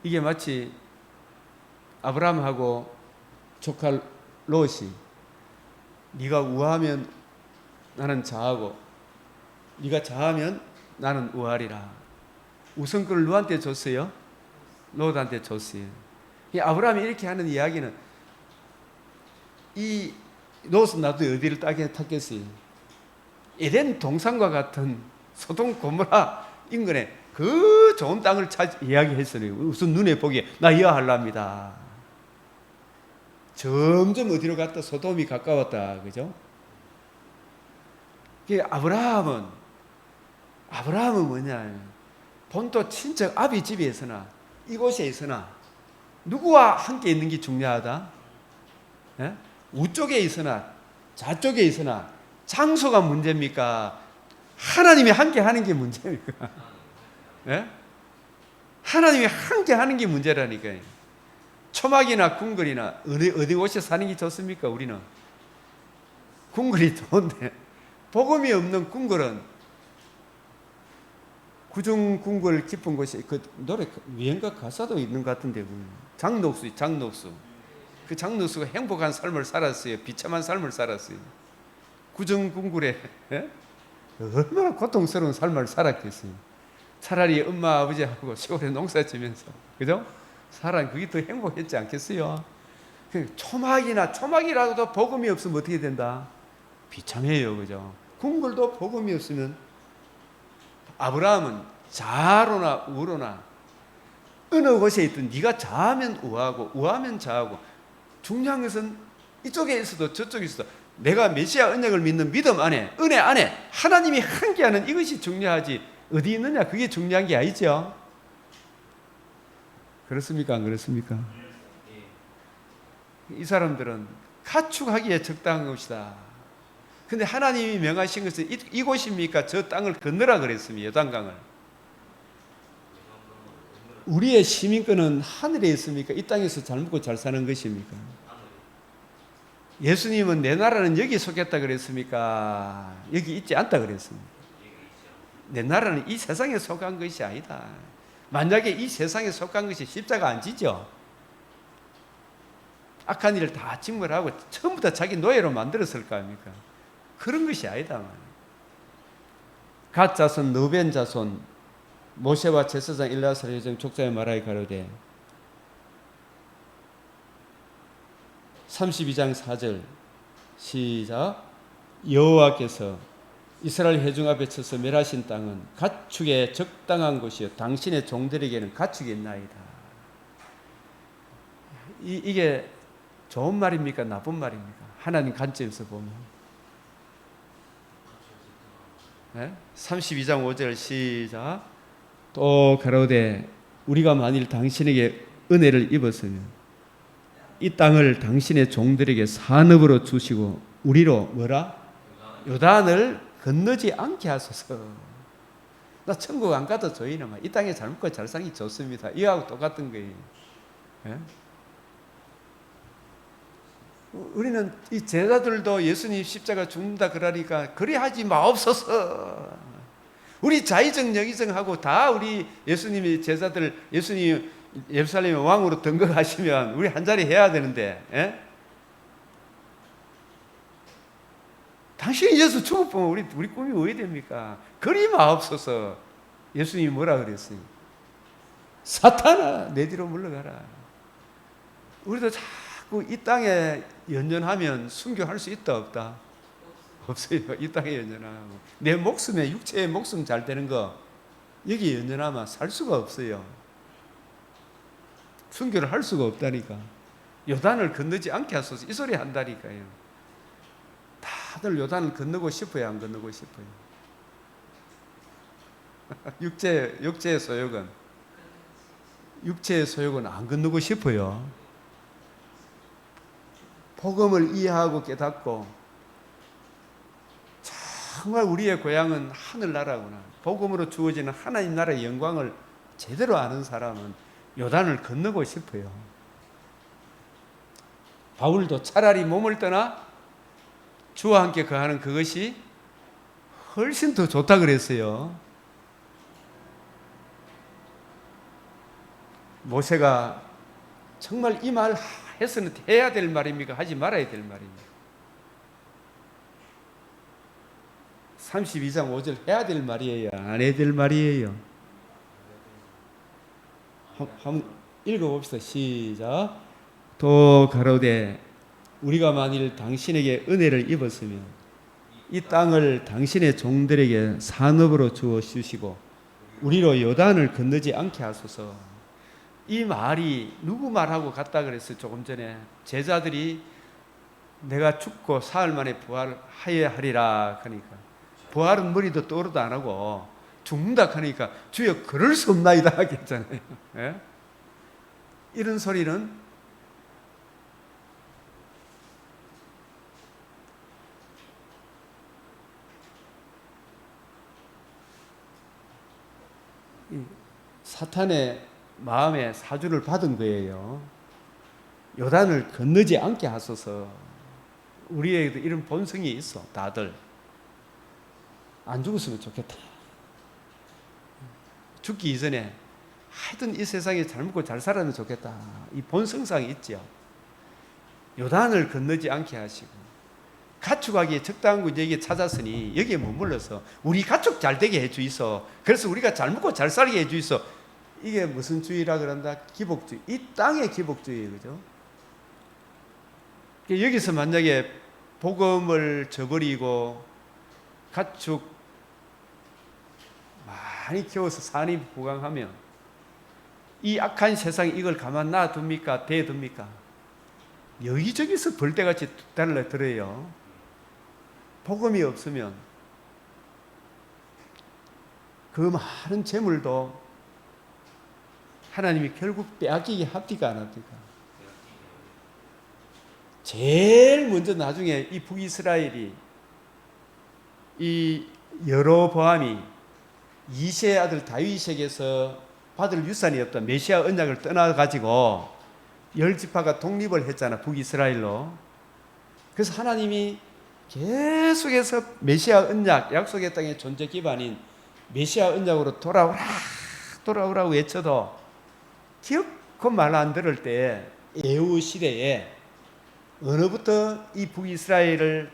이게 마치 아브라함하고 조카 롯이 네가 우하면 나는 좌하고 네가 좌하면 나는 우하리라. 우선권을 누구한테 줬어요? 롯한테 줬어요. 이 아브라함이 이렇게 하는 이야기는 이 롯은 나도 어디를 탔겠어요? 에덴 동산과 같은 소돔 고모라 인근에 그 좋은 땅을 이야기했어요. 우선 눈에 보기에 나 이해하랍니다. 점점 어디로 갔다 소돔이 가까웠다. 그죠? 아브라함은 뭐냐? 본토 친척 아비 집에 있으나 이곳에 있으나 누구와 함께 있는 게 중요하다? 예? 우쪽에 있으나 좌쪽에 있으나 장소가 문제입니까? 하나님이 함께 하는 게 문제입니까? 예? 하나님이 함께 하는 게 문제라니까요. 초막이나 궁궐이나 어디 곳에 사는 게 좋습니까? 우리는 궁궐이 좋은데 복음이 없는 궁궐은 구중 궁궐 깊은 곳이 그 노래 유행가 가사도 있는 것 같은데 장녹수 그 장녹수가 행복한 삶을 살았어요. 비참한 삶을 살았어요. 구중 궁궐에 얼마나 고통스러운 삶을 살았겠어요. 차라리 엄마 아버지하고 시골에 농사 지면서 그죠? 살아 그게 더 행복했지 않겠어요? 초막이라도 복음이 없으면 어떻게 된다? 비참해요, 그죠? 궁궐도 복음이 없으면 아브라함은 좌로나 우로나 어느 곳에 있든 네가 좌하면 우하고 우하면 좌하고 중요한 것은 이쪽에 있어도 저쪽에 있어도 내가 메시아 언약을 믿는 믿음 안에 은혜 안에 하나님이 함께하는 이것이 중요하지 어디 있느냐 그게 중요한 게 아니죠. 그렇습니까? 안 그렇습니까? 이 사람들은 가축하기에 적당한 것이다. 근데 하나님이 명하신 것은 이곳입니까? 저 땅을 건너라 그랬습니다. 요단강을. 우리의 시민권은 하늘에 있습니까? 이 땅에서 잘 먹고 잘 사는 것입니까? 예수님은 내 나라는 여기 속했다 그랬습니까? 여기 있지 않다 그랬습니다. 내 나라는 이 세상에 속한 것이 아니다. 만약에 이 세상에 속한 것이 십자가 안 지죠? 악한 일을 다 직물하고 처음부터 자기 노예로 만들었을 거 아닙니까? 그런 것이 아니다. 갓 자손, 르벤 자손, 모세와 제사장 일라살 여정 족장에 말하여 가로되 32장 4절 시작 여호와께서 이스라엘 회중 앞에 쳐서 멸하신 땅은 가축에 적당한 곳이요 당신의 종들에게는 가축이 있나이다. 이게 좋은 말입니까? 나쁜 말입니까? 하나님 관점에서 보면 32장 5절 시작 또 가로되 우리가 만일 당신에게 은혜를 입었으면 이 땅을 당신의 종들에게 산업으로 주시고 우리로 뭐라? 요단을 건너지 않게 하소서. 나 천국 안 가도 저희는 이 땅에 잘 먹고 잘 살기 좋습니다. 이하고 똑같은 거예요. 예? 우리는 이 제자들도 예수님 십자가 죽는다 그러니까 그리 하지 마옵소서. 우리 자의정 여기정하고 다 우리 예수님이 제자들 예수님 예루살렘의 왕으로 등극하시면 우리 한 자리 해야 되는데 당신이 예수 죽어보면 우리 꿈이 왜 됩니까? 그리 마옵소서. 예수님이 뭐라 그랬어요? 사탄아 내 뒤로 물러가라. 우리도 자꾸 이 땅에 연연하면 순교할 수 있다 없다? 없어요. 이 땅에 연연하고 내 목숨에 육체의 목숨 잘 되는 거 여기 연연하면 살 수가 없어요. 순교를 할 수가 없다니까. 요단을 건너지 않게 하소서 이 소리 한다니까요. 다들 요단을 건너고 싶어요, 안 건너고 싶어요? 육체의 소욕은 안 건너고 싶어요. 복음을 이해하고 깨닫고 정말 우리의 고향은 하늘나라구나. 복음으로 주어지는 하나님 나라의 영광을 제대로 아는 사람은 요단을 건너고 싶어요. 바울도 차라리 몸을 떠나 주와 함께 거하는 그것이 훨씬 더 좋다 그랬어요. 모세가 정말 이 말 해서는 해야 될 말입니까? 하지 말아야 될 말입니까? 32장 5절 해야 될 말이에요? 안 해야 될 말이에요? 한번 읽어봅시다. 시작. 또 가로되 우리가 만일 당신에게 은혜를 입었으면 이 땅을 당신의 종들에게 산업으로 주어 주시고 우리로 요단을 건너지 않게 하소서. 이 말이 누구 말하고 같다 그랬어요? 조금 전에 제자들이 내가 죽고 사흘 만에 부활하여야 하리라 하니까 부활은 머리도 떠오르도 안 하고 죽는다 하니까 주여 그럴 수 없나이다 하겠잖아요. 예? 이런 소리는 사탄의 마음에 사주를 받은 거예요. 요단을 건너지 않게 하소서. 우리에게도 이런 본성이 있어. 다들 안 죽었으면 좋겠다. 죽기 이전에 하여튼 이 세상에 잘 먹고 잘 살았으면 좋겠다. 이 본성상이 있죠. 요단을 건너지 않게 하시고 가축하기에 적당한 곳 여기에 찾았으니 여기에 머물러서 우리 가축 잘 되게 해주이소. 그래서 우리가 잘 먹고 잘 살게 해주이소. 이게 무슨 주의라 그런다? 기복주의. 이 땅의 기복주의예요. 그죠? 여기서 만약에 복음을 저버리고 가축 많이 키워서 산이 부강하면 이 악한 세상에 이걸 가만 놔둡니까? 대둡니까? 여기저기서 벌떼같이 달라들어요. 복음이 없으면 그 많은 재물도 하나님이 결국 빼앗기게 합디가 안 합니까? 제일 먼저 나중에 이 북이스라엘이 이 여로보암이 이새의 아들 다윗에게서 받을 유산이었던 메시아 언약을 떠나가지고 10지파가 독립을 했잖아. 북이스라엘로. 그래서 하나님이 계속해서 메시아 언약, 약속의 땅의 존재 기반인 메시아 언약으로 돌아오라고 외쳐도 기어코 말 안 들을 때 에후 시대에 어느부터 이 북이스라엘을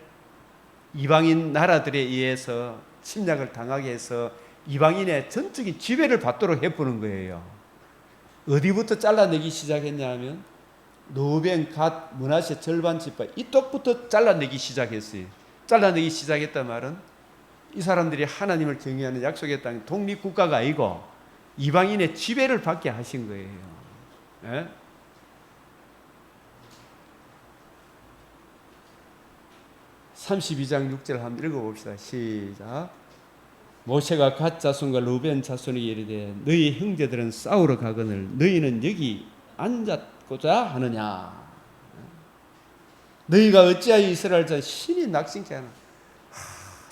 이방인 나라들에 의해서 침략을 당하게 해서 이방인의 전적인 지배를 받도록 해보는 거예요. 어디부터 잘라내기 시작했냐 하면 루벤, 갓, 므낫세 절반 지파 이쪽부터 잘라내기 시작했어요. 잘라내기 시작했단 말은 이 사람들이 하나님을 경외하는 약속의 땅 독립국가가 아니고 이방인의 지배를 받게 하신 거예요. 예? (32장 6절) 한번 읽어봅시다. 시작. 모세가 갓 자손과 루벤 자손에게 이르되 너희 형제들은 싸우러 가거늘 너희는 여기 앉았고자 하느냐. 너희가 어찌하여 이스라엘 자 신이 낙심케 하나.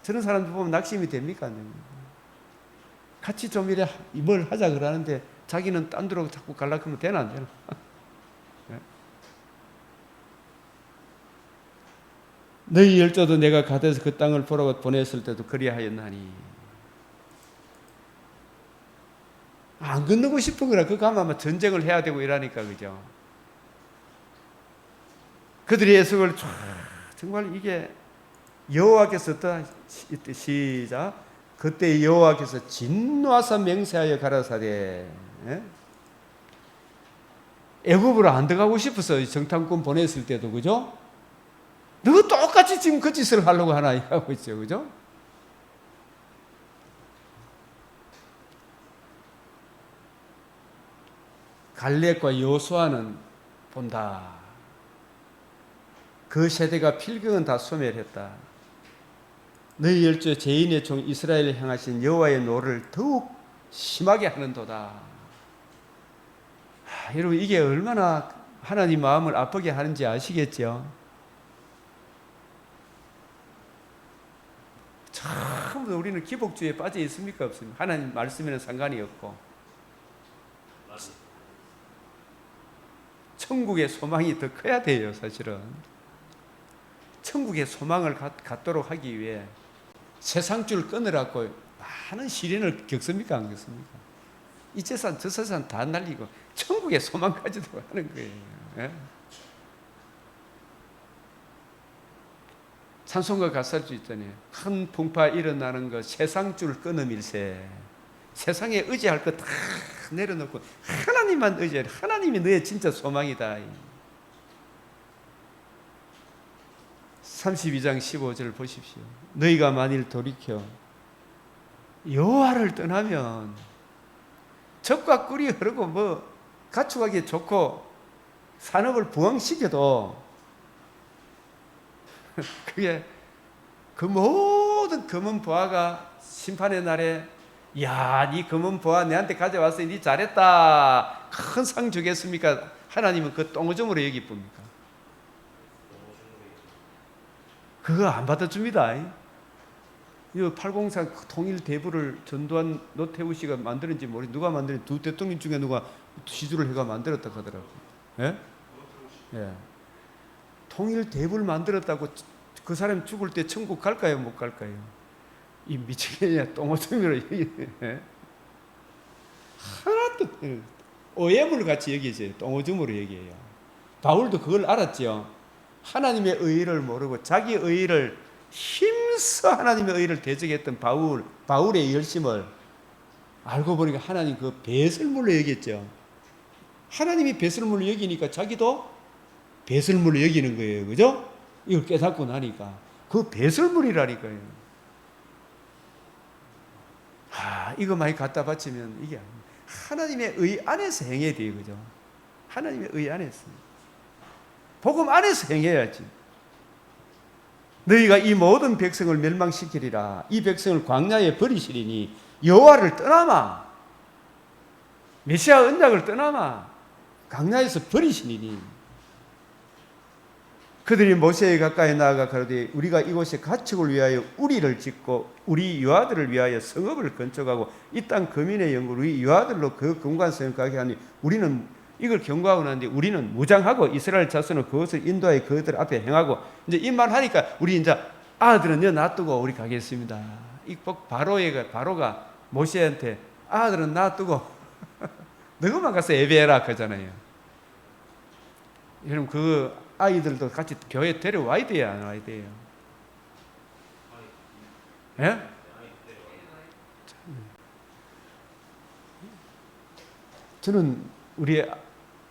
저런 사람들 보면 낙심이 됩니까? 안 됩니까? 같이 좀 이래 뭘 하자 그러는데 자기는 딴 데로 자꾸 가려고 하면 되나 안 되나? 너희 열조도 내가 가드에서 그 땅을 보라고 보냈을 때도 그리하였나니. 안 건너고 싶은 거라. 그 가면 아마 전쟁을 해야 되고 이러니까, 그죠? 그들의 해석을 정말 이게 여호와께서 시작. 그때 여호와께서 진노하사 맹세하여 가라사대. 애굽으로 안 들어가고 싶어서 정탐꾼 보냈을 때도, 그죠? 너 똑같이 지금 그 짓을 하려고 하나 하고 있죠, 그죠? 갈렙과 여호수아는 본다. 그 세대가 필경은 다 소멸했다. 너희 열조의 죄인의 종 이스라엘을 향하신 여호와의 노를 더욱 심하게 하는도다. 여러분 이게 얼마나 하나님 마음을 아프게 하는지 아시겠죠? 처음부터 우리는 기복주의에 빠져 있습니까? 없습니까? 하나님 말씀에는 상관이 없고 천국의 소망이 더 커야 돼요. 사실은 천국의 소망을 갖도록 하기 위해 세상줄 끊으라고 많은 시련을 겪습니까? 안 겪습니까? 이 재산 저 재산 다 날리고 천국의 소망 가지도록 하는 거예요. 예? 찬송가 가사도 있잖아요. 큰 풍파 일어나는 것 세상줄 끊음일세. 세상에 의지할 것 다 내려놓고 하나님만 의지해. 하나님이 너의 진짜 소망이다. 32장 15절 보십시오. 너희가 만일 돌이켜 여호와를 떠나면 젖과 꿀이 흐르고 뭐 가축하기 좋고 산업을 부흥시켜도 그게 그 모든 검은 보화가 심판의 날에 야, 네 검은 보화 내한테 가져왔으니 네 잘했다 큰 상 주겠습니까? 하나님은 그 똥오줌으로 여기 봅니까? 그거 안 받아줍니다. 이 803 통일 대부를 전두환 노태우 씨가 만드는지 모르겠는데 누가 만드는지 두 대통령 중에 누가 시주를 해가 만들었다 하더라고요. 예? 예. 통일 대부를 만들었다고 그 사람 죽을 때 천국 갈까요? 못 갈까요? 이 미치겠냐 똥오줌으로 예? 하나도 오해물 같이 여기세요. 똥오줌으로 얘기해요. 바울도 그걸 알았죠. 하나님의 의의를 모르고 자기 의의를 힘써 하나님의 의의를 대적했던 바울의 열심을 알고 보니까 하나님 그 배설물로 여겼죠. 하나님이 배설물로 여기니까 자기도 배설물로 여기는 거예요. 그죠? 이걸 깨닫고 나니까 그 배설물이라니까요. 이거 많이 갖다 바치면 이게 하나님의 의 안에서 행해야 돼요. 그죠? 하나님의 의 안에서. 복음 안에서 행해야지. 너희가 이 모든 백성을 멸망시키리라. 이 백성을 광야에 버리시리니 여호와를 떠나마. 메시아 언약을 떠나마. 광야에서 버리시리니. 그들이 모세에 가까이 나아가 가로되 우리가 이곳에 가축을 위하여 우리를 짓고 우리 유아들을 위하여 성읍을 건축하고 이 땅 거민의 영광을 우리 유아들로 그 공간성을 가게 하니 우리는 이걸 경고하고 나는데 우리는 무장하고 이스라엘 자손은 그것을 인도하여 그들 앞에 행하고 이제 이 말 하니까 우리 이제 아들은 놔두고 우리 가겠습니다. 이 바로가 모세한테 아들은 놔두고 너희만 가서 예배해라 그러잖아요. 여러분 그 아이들도 같이 교회 데려와야 돼요, 안 와야 돼요? 예? 저는 우리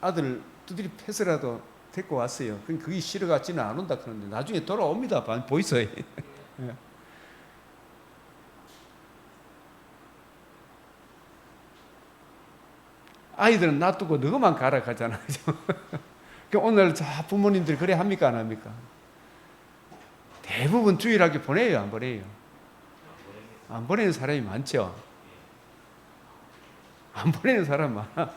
아들 두드리 패서라도 데리고 왔어요. 그게 싫어가지는 안 온다 그러는데 나중에 돌아옵니다. 보이세요? 예. 아이들은 놔두고 너만 가라 가잖아요. 오늘 부모님들 그래 합니까 안 합니까? 대부분 주일학교 보내요 안 보내요? 안 보내는 사람이 많죠. 안 보내는 사람 많아.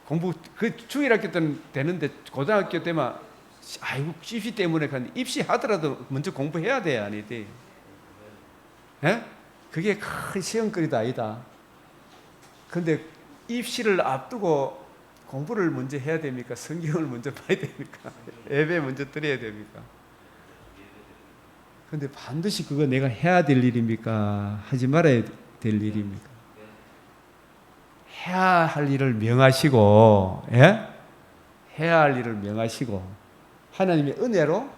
공부 그 주일학교 때는 되는데 고등학교 때만 아이고 입시 때문에 갔는데 입시하더라도 먼저 공부해야 돼 안 해야 돼? 예? 그게 큰 시험거리도 아니다. 근데 입시를 앞두고 공부를 먼저 해야 됩니까? 성경을 먼저 봐야 됩니까? 예배 먼저 드려야 됩니까? 근데 반드시 그거 내가 해야 될 일입니까? 하지 말아야 될 일입니까? 해야 할 일을 명하시고, 예? 해야 할 일을 명하시고, 하나님의 은혜로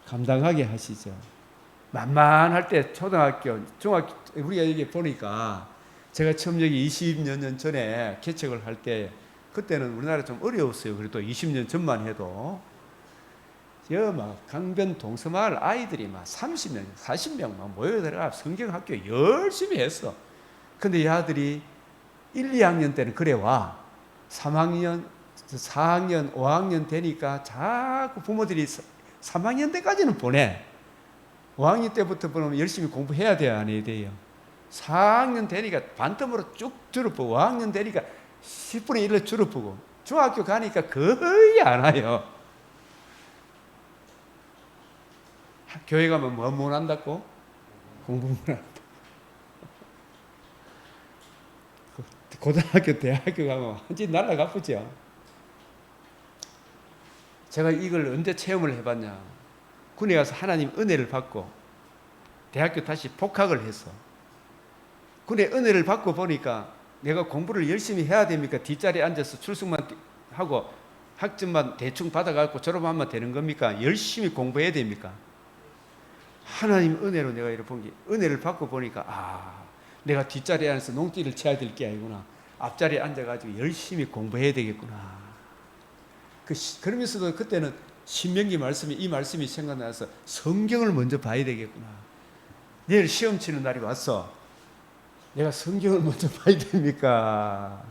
감당하게 하시죠. 만만할 때 초등학교, 중학교, 우리가 여기 보니까 제가 처음 여기 20몇 년 전에 개척을 할 때 그때는 우리나라 좀 어려웠어요. 그래도 20년 전만 해도. 막 강변 동서마을 아이들이 막 30명, 40명 막 모여들어가 성경학교 열심히 했어. 근데 이 아들이 1, 2학년 때는 그래 와. 3학년, 4학년, 5학년 되니까 자꾸 부모들이 3학년 때까지는 보내. 5학년 때부터 보면 열심히 공부해야 돼요, 안 해야 돼요? 4학년 되니까 반텀으로 쭉 줄어보고 5학년 되니까 10분의 1로 줄어보고 중학교 가니까 거의 안 와요. 교회 가면 뭐 못한다고? 공부 못한다. 고등학교, 대학교 가면 완전히 날아가쁘죠. 제가 이걸 언제 체험을 해봤냐. 군에 가서 하나님 은혜를 받고 대학교 다시 복학을 했어. 군에 은혜를 받고 보니까 내가 공부를 열심히 해야 됩니까? 뒷자리에 앉아서 출석만 하고 학점만 대충 받아갖고 졸업하면 되는 겁니까? 열심히 공부해야 됩니까? 하나님 은혜로 내가 이렇게 본 게 은혜를 받고 보니까 내가 뒷자리에 앉아서 농띠를 쳐야 될 게 아니구나. 앞자리에 앉아가지고 열심히 공부해야 되겠구나. 그러면서도 그때는 신명기 말씀이 이 말씀이 생각나서 성경을 먼저 봐야 되겠구나. 내일 시험 치는 날이 왔어. 내가 성경을 먼저 봐야 됩니까?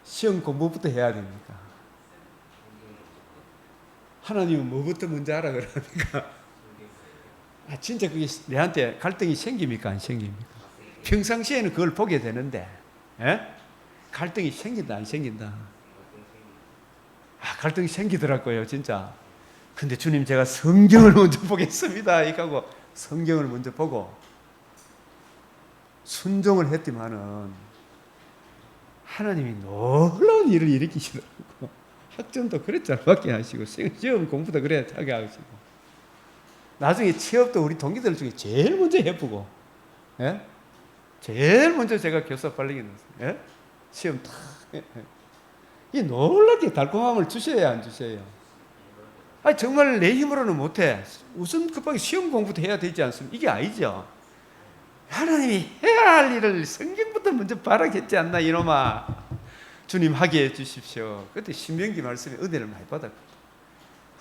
시험 공부부터 해야 됩니까? 하나님은 뭐부터 먼저 하라 그러니까 진짜 그게 내한테 갈등이 생깁니까? 안 생깁니까? 평상시에는 그걸 보게 되는데 갈등이 생긴다 안 생긴다? 갈등이 생기더라고요 진짜. 근데 주님 제가 성경을 먼저 보겠습니다 이거고 성경을 먼저 보고 순종을 했지만은 하나님이 놀라운 일을 일으키시더라고. 학점도 그래 잘 받게 하시고 시험 공부도 그래 하게 하시고 나중에 취업도 우리 동기들 중에 제일 먼저 해보고 예? 제일 먼저 제가 교사 빨리게 넣었어요. 예? 시험 탁 이 놀랍게 달콤함을 주셔야 안 주셔요? 아니 정말 내 힘으로는 못해. 우선 급하게 시험 공부도 해야 되지 않습니까? 이게 아니죠. 하나님이 해야 할 일을 성경부터 먼저 바라겠지 않나 이놈아. 주님 하게 해주십시오. 그때 신명기 말씀에 은혜를 많이 받았거든요.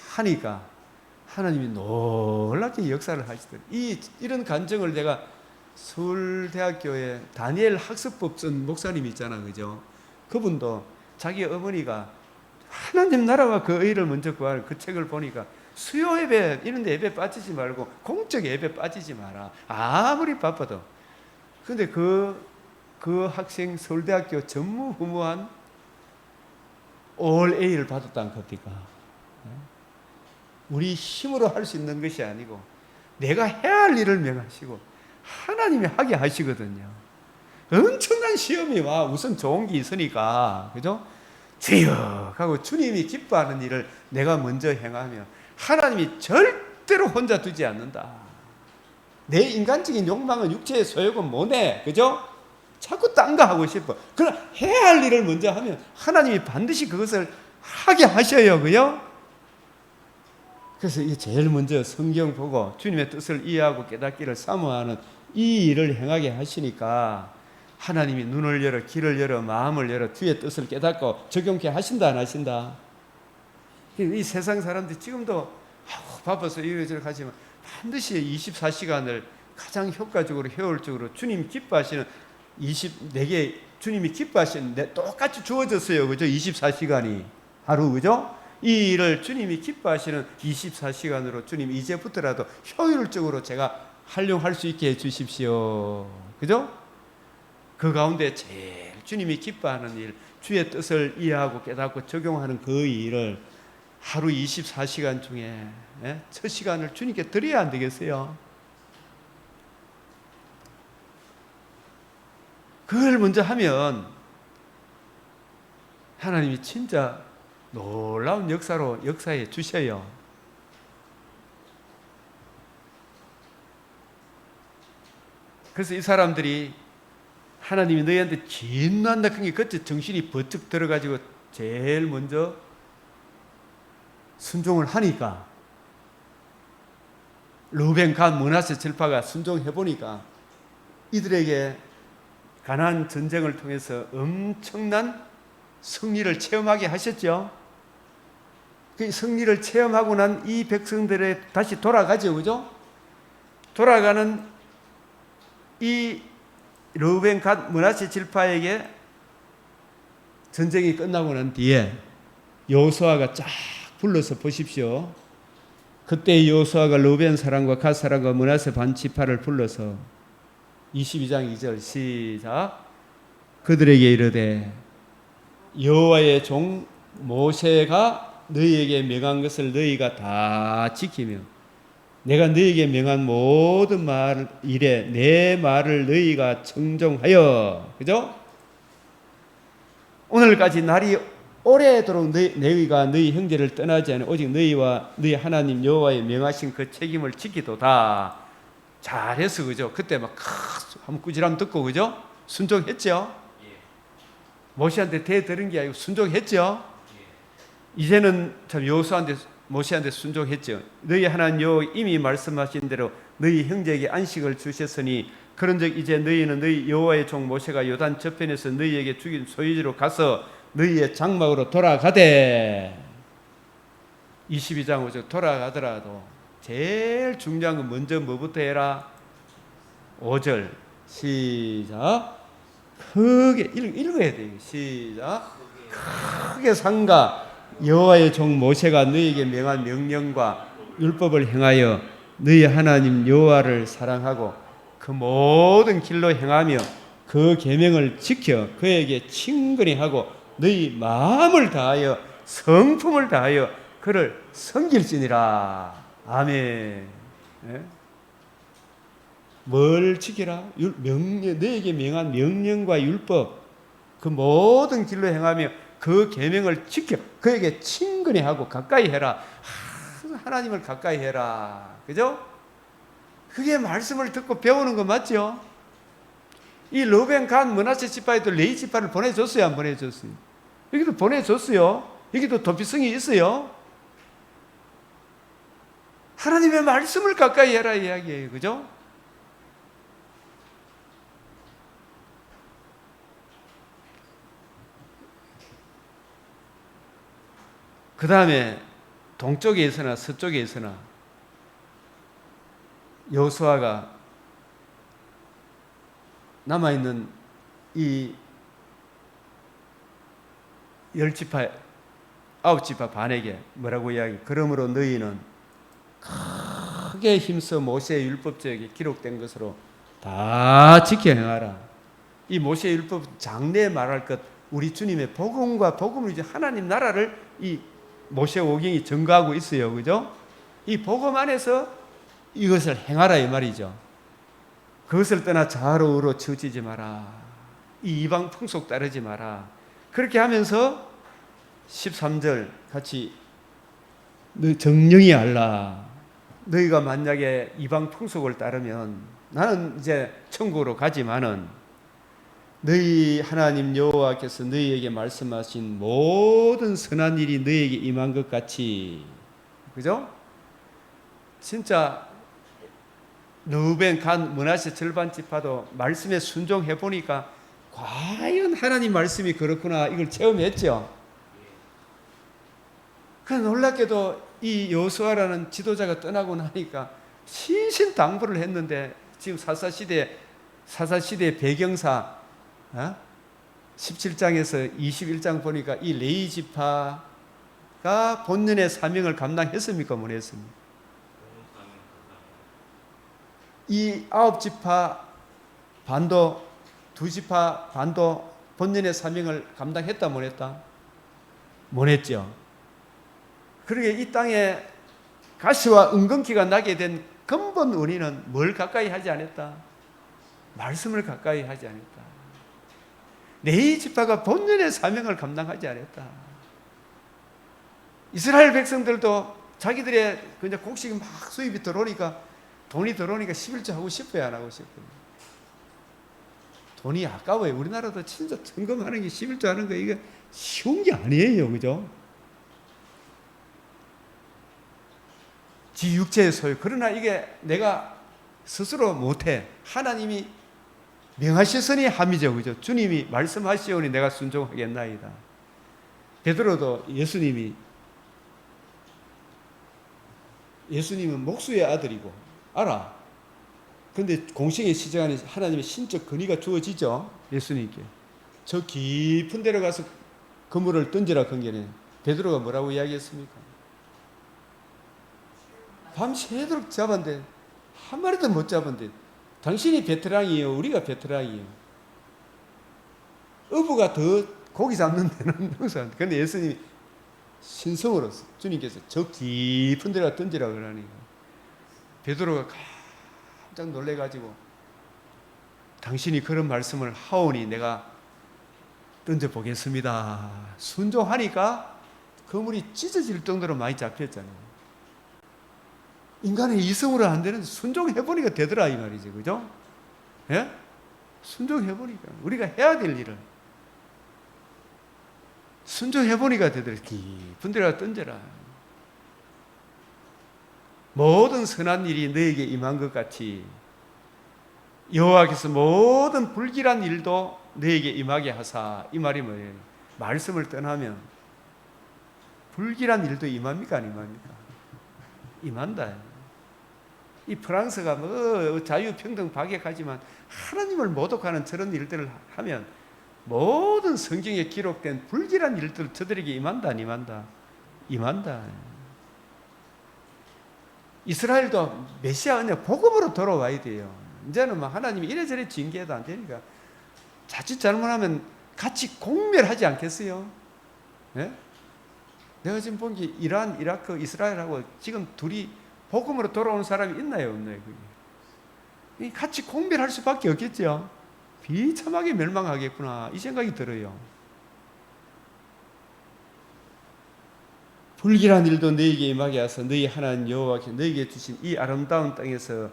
하니까 하나님이 놀랍게 역사를 하시더라고요. 이런 간증을 제가 서울대학교에 다니엘 학습법 쓴 목사님 있잖아, 그죠? 그분도 자기 어머니가 하나님 나라와 그 의를 먼저 구하는 그 책을 보니까 수요 예배 이런 데 예배 빠지지 말고 공적 예배 빠지지 마라. 아무리 바빠도. 근데 그 학생 서울대학교 전무후무한 올 A를 받았다는 겁니까? 우리 힘으로 할 수 있는 것이 아니고 내가 해야 할 일을 명하시고 하나님이 하게 하시거든요. 엄청난 시험이 와. 우선 좋은 게 있으니까, 그죠? 주여 하고 주님이 기뻐하는 일을 내가 먼저 행하면 하나님이 절대로 혼자 두지 않는다. 내 인간적인 욕망은 육체의 소욕은 뭐네, 그죠? 자꾸 딴 거 하고 싶어. 그러나 해야 할 일을 먼저 하면 하나님이 반드시 그것을 하게 하셔요, 그죠? 그래서 제일 먼저 성경 보고 주님의 뜻을 이해하고 깨닫기를 사모하는 이 일을 행하게 하시니까 하나님이 눈을 열어 귀를 열어 마음을 열어 주의 뜻을 깨닫고 적용케 하신다 안 하신다? 이 세상 사람들이 지금도 바빠서 이러저러 하지만 반드시 24시간을 가장 효과적으로 효율적으로 주님 기뻐하시는 24개 주님이 기뻐하시는 똑같이 주어졌어요, 그죠? 24시간이 하루, 그죠? 이 일을 주님이 기뻐하시는 24시간으로 주님 이제부터라도 효율적으로 제가 활용할 수 있게 해주십시오, 그죠? 그 가운데 제일 주님이 기뻐하는 일, 주의 뜻을 이해하고 깨닫고 적용하는 그 일을 하루 24시간 중에 첫 시간을 주님께 드려야 안 되겠어요? 그걸 먼저 하면 하나님이 진짜 놀라운 역사에 주셔요. 그래서 이 사람들이 하나님이 너희한테 진노한다 큰 게 그때 정신이 번쩍 들어가지고 제일 먼저 순종을 하니까 르우벤 갓 므낫세 지파가 순종해 보니까 이들에게 가나안 전쟁을 통해서 엄청난 승리를 체험하게 하셨죠. 그 승리를 체험하고 난 이 백성들에 다시 돌아가죠, 그죠? 돌아가는 이 르우벤 갓 므낫세 지파에게 전쟁이 끝나고 난 뒤에 여호수아가 쫙 불러서 보십시오. 그때 여호수아가 르우벤 사람과 갓 사람과 므낫세 반 지파를 불러서 22장 2절 시작. 그들에게 이르되 여호와의 종 모세가 너희에게 명한 것을 너희가 다 지키며 내가 너희에게 명한 모든 말 일에 내 말을 너희가 청종하여, 그죠? 오늘까지 날이 오래도록 너희가 너희 형제를 떠나지 않아 오직 너희와 너희 하나님 여호와의 명하신 그 책임을 지키도다. 잘했어, 그죠? 그때 막 한번 꾸지람 듣고, 그죠? 순종했죠? 모세한테 대들은 게 아니고 순종했죠? 이제는 참 여호수아한테 모세한테 순종했죠. 너희 하나님 여호와 이미 말씀하신 대로 너희 형제에게 안식을 주셨으니 그런즉 이제 너희는 너희 여호와의 종 모세가 요단 저편에서 너희에게 죽인 소유지로 가서 너희의 장막으로 돌아가되 22장 5절 돌아가더라도 제일 중요한 건 먼저 뭐부터 해라? 5절 시작. 크게 읽어야 돼요. 시작. 크게 삼가 여호와의 종 모세가 너희에게 명한 명령과 율법을 행하여 너희 하나님 여호와를 사랑하고 그 모든 길로 행하며 그 계명을 지켜 그에게 친근히 하고 너희 마음을 다하여 성품을 다하여 그를 섬길지니라. 아멘. 네? 뭘 지키라? 너에게 명한 명령과 율법, 그 모든 길로 행하며 그 계명을 지켜 그에게 친근히 하고 가까이 해라. 하나님을 가까이 해라. 그죠? 그게 말씀을 듣고 배우는 거 맞죠? 이 르벤, 간, 므낫세 지파에도 레위 지파를 보내줬어요, 안 보내줬어요? 여기도 보내줬어요. 여기도 도피성이 있어요. 하나님의 말씀을 가까이 해라 이야기예요. 그죠? 그 다음에 동쪽에 있으나 서쪽에 있으나 여호수아가 남아있는 이 10지파 9지파 반에게 뭐라고 이야기? 그러므로 너희는 크게 힘써 모세의 율법책에 기록된 것으로 다 지켜 행하라. 이 모세의 율법 장래에 말할 것, 우리 주님의 복음과 복음을 이제 하나님 나라를 이 모세오경이 증거하고 있어요. 그죠? 이 복음 안에서 이것을 행하라 이 말이죠. 그것을 떠나 좌로 우로 치우치지 마라. 이 이방 풍속 따르지 마라. 그렇게 하면서 13절 같이 너 정령이 알라. 너희가 만약에 이방 풍속을 따르면 나는 이제 천국으로 가지만은 너희 하나님 여호와께서 너희에게 말씀하신 모든 선한 일이 너희에게 임한 것 같이, 그죠? 진짜 르벤, 간, 므낫세 절반 지파도 말씀에 순종해 보니까 과연 하나님 말씀이 그렇구나 이걸 체험했죠. 그 놀랍게도 이 여호수아라는 지도자가 떠나고 나니까 신신당부를 했는데 지금 사사시대의 배경사 17장에서 21장 보니까 이 레위 지파가 본연의 사명을 감당했습니까? 못 했습니까? 이 9지파 반도 2지파 반도 본연의 사명을 감당했다 못 했다? 못 했죠. 그러게 이 땅에 가시와 은근키가 나게 된 근본 원인은 뭘 가까이 하지 않았다? 말씀을 가까이 하지 않았다. 레위 지파가 본연의 사명을 감당하지 않았다. 이스라엘 백성들도 자기들의 그냥 곡식이 막 수입이 들어오니까 돈이 들어오니까 11조 하고 싶어요, 안 하고 싶어요? 돈이 아까워요. 우리나라도 진짜 헌금하는 게 11조 하는 거 이게 쉬운 게 아니에요, 그죠? 지 육체의 소유. 그러나 이게 내가 스스로 못해. 하나님이 명하셨으니 함이죠, 그죠? 주님이 말씀하시오니 내가 순종하겠나이다. 베드로도 예수님은 목수의 아들이고 알아. 근데 공생의 시작 안에 하나님의 신적 권위가 주어지죠, 예수님께. 저 깊은 데로 가서 그물을 던지라 건견에 베드로가 뭐라고 이야기했습니까? 밤새도록 잡았는데 한 마리도 못 잡았는데 당신이 베테랑이에요, 우리가 베테랑이에요? 어부가 더 고기 잡는 데는 항상. 근데 예수님이 신성으로 주님께서 저 깊은 데로 던지라 그러니까 베드로가 깜짝 놀래가지고 당신이 그런 말씀을 하오니 내가 던져보겠습니다. 순종하니까 그물이 찢어질 정도로 많이 잡혔잖아요. 인간의 이성으로 안 되는 순종해보니까 되더라 이 말이지, 그죠? 예? 순종해보니까 우리가 해야 될 일을 순종해보니까 되더라. 깊은 데로 던져라. 모든 선한 일이 너에게 임한 것 같이 여호와께서 모든 불길한 일도 너에게 임하게 하사. 이 말이 뭐예요? 말씀을 떠나면 불길한 일도 임합니까 안 임합니까? 임한다. 이 프랑스가 뭐 자유평등 박약하지만 하나님을 모독하는 저런 일들을 하면 모든 성경에 기록된 불길한 일들 저들에게 임한다 안 임한다? 임한다. 이스라엘도 메시아 언약 복음으로 돌아와야 돼요. 이제는 막 하나님이 이래저래 징계해도 안 되니까 자칫 잘못하면 같이 공멸하지 않겠어요? 네? 내가 지금 본 게 이란, 이라크, 이스라엘하고 지금 둘이 복음으로 돌아오는 사람이 있나요, 없나요? 그게 같이 공멸할 수밖에 없겠죠. 비참하게 멸망하겠구나 이 생각이 들어요. 불길한 일도 너에게 임하게 하사 너희 하나님 여호와께 너에게 주신 이 아름다운 땅에서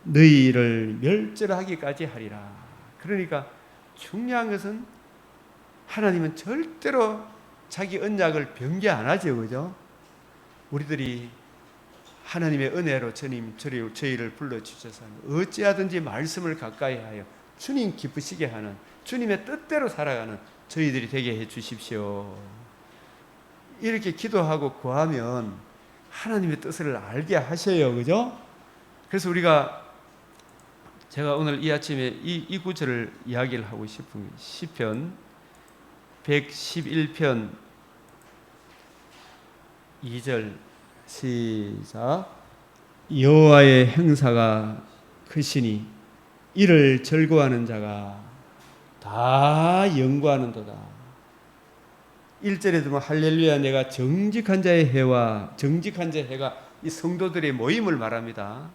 너희를 멸절하기까지 하리라. 그러니까 중요한 것은 하나님은 절대로 자기 언약을 변개 안 하죠, 그죠? 우리들이 하나님의 은혜로 저희를 불러주셔서 어찌하든지 말씀을 가까이 하여 주님 기쁘시게 하는 주님의 뜻대로 살아가는 저희들이 되게 해 주십시오. 이렇게 기도하고 구하면 하나님의 뜻을 알게 하셔요, 그죠? 그래서 제가 오늘 이 아침에 이 구절을 이야기를 하고 싶은 시편 111편 2절 시작. 여호와의 행사가 크시니 이를 즐거워하는 자가 다 연구하는도다. 1절에 보면 할렐루야 내가 정직한 자의 해와 정직한 자의 해가 이 성도들의 모임을 말합니다.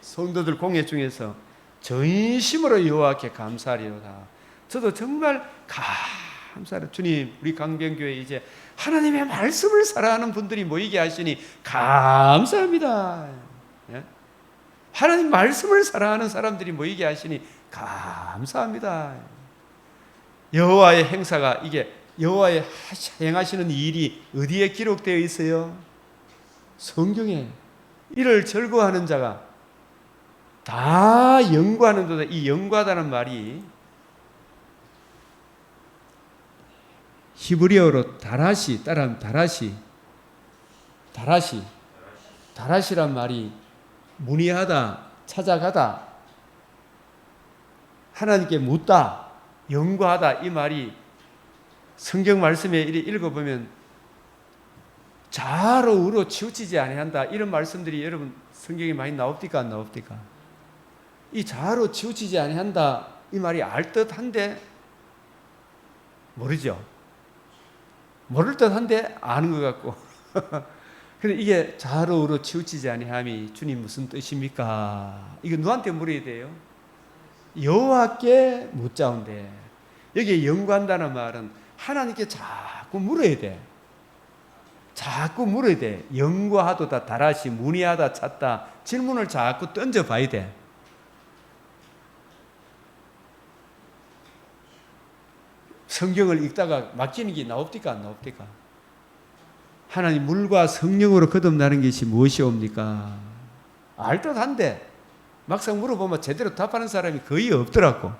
성도들 공회 중에서 전심으로 여호와께 감사하리로다. 저도 정말 감사해요. 주님, 우리 강변교회 이제 하나님의 말씀을 사랑하는 분들이 모이게 하시니 감사합니다. 예? 하나님 말씀을 사랑하는 사람들이 모이게 하시니 감사합니다. 여호와의 행사가 이게 여호와의 행하시는 일이 어디에 기록되어 있어요? 성경에. 이를 즐거워하는 자가 다 연구하는도다. 이 연구하다는 말이 히브리어로 다라시 따라하면 다라시란 말이 문의하다, 찾아가다, 하나님께 묻다, 연구하다 이 말이 성경 말씀에 읽어보면 좌로 우로 치우치지 아니한다 이런 말씀들이 여러분 성경에 많이 나옵니까 안 나옵니까? 이 좌로 치우치지 아니한다 이 말이 알듯한데 모르죠. 모를 듯한데 아는 것 같고 근데 이게 좌로 우로 치우치지 아니함이 주님 무슨 뜻입니까? 이거 누구한테 물어야 돼요? 여호와께 묻자온데 여기에 연구한다는 말은 하나님께 자꾸 물어야 돼. 자꾸 물어야 돼. 연구하도다, 다라시, 문의하다, 찾다. 질문을 자꾸 던져봐야 돼. 성경을 읽다가 막히는 게 나옵니까? 안 나옵니까? 하나님 물과 성령으로 거듭나는 것이 무엇이옵니까? 알듯한데 막상 물어보면 제대로 답하는 사람이 거의 없더라고.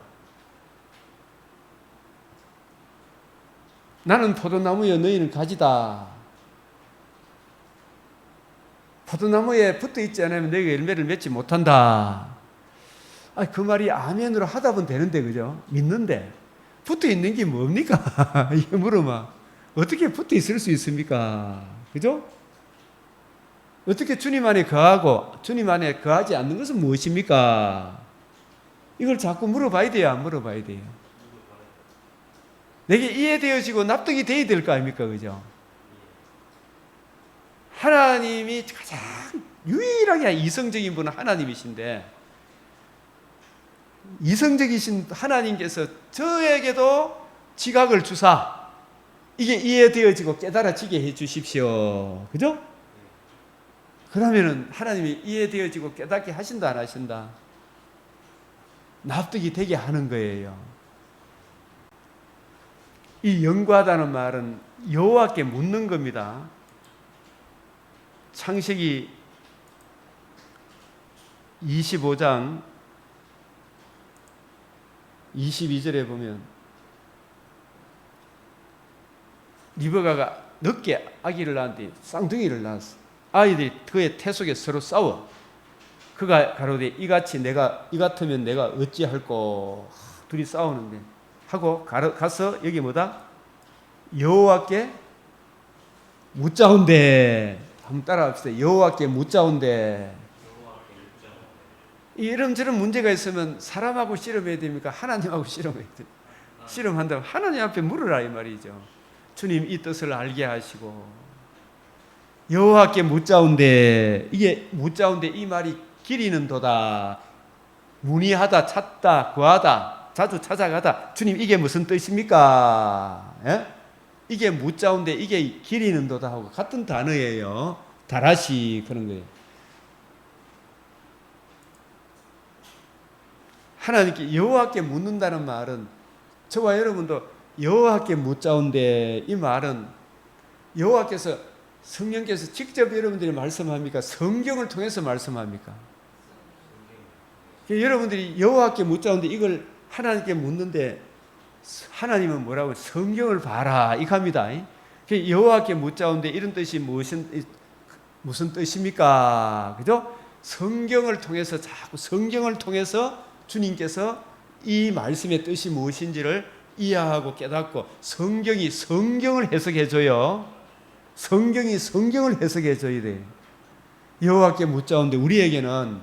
나는 포도나무여 너희는 가지다. 포도나무에 붙어 있지 않으면 너희가 열매를 맺지 못한다. 그 말이 아멘으로 하다 보면 되는데 그죠? 믿는데 붙어 있는 게 뭡니까? 이거 물으면 어떻게 붙어 있을 수 있습니까? 그죠? 어떻게 주님 안에 거하고 주님 안에 거하지 않는 것은 무엇입니까? 이걸 자꾸 물어봐야 돼요, 안 물어봐야 돼요? 내게 이해되어지고 납득이 돼야 될 거 아닙니까? 그죠? 하나님이 가장 유일하게 이성적인 분은 하나님이신데 이성적이신 하나님께서 저에게도 지각을 주사 이게 이해되어지고 깨달아지게 해 주십시오. 그죠? 그러면은 하나님이 이해되어지고 깨닫게 하신다 안 하신다? 납득이 되게 하는 거예요. 이 연구하다는 말은 여호와께 묻는 겁니다. 창세기 25장 22절에 보면 리브가가 늦게 아기를 낳았는데 쌍둥이를 낳았어. 아이들이 그의 태 속에 서로 싸워. 그가 가로되 이같이 이 같으면 내가 어찌할꼬. 둘이 싸우는데 하고 가서 여기 뭐다? 여호와께 묻자온대. 한번 따라합시다. 여호와께 묻자온대. 이런저런 문제가 있으면 사람하고 씨름해야 됩니까? 하나님하고 씨름해야 됩니까? 씨름한다면 하나님 앞에 물으라 이 말이죠. 주님 이 뜻을 알게 하시고 여호와께 묻자온대. 이게 묻자온대 이 말이 기리는 도다. 문의하다, 찾다, 구하다, 자주 찾아가다. 주님 이게 무슨 뜻입니까? 예? 이게 무자운데 이게 기리는도다 하고 같은 단어예요. 다라시 그런 거예요. 하나님께 여호와께 묻는다는 말은 저와 여러분도 여호와께 묻자운데 이 말은 여호와께서 성령께서 직접 여러분들이 말씀합니까? 성경을 통해서 말씀합니까? 여러분들이 여호와께 묻자운데 이걸 하나님께 묻는데 하나님은 뭐라고 성경을 봐라 이겁니다. 여호와께 묻자운데 이런 뜻이 무슨 뜻입니까? 그죠? 성경을 통해서 자꾸 성경을 통해서 주님께서 이 말씀의 뜻이 무엇인지를 이해하고 깨닫고 성경이 성경을 해석해 줘요. 성경이 성경을 해석해 줘야 돼. 여호와께 묻자운데 우리에게는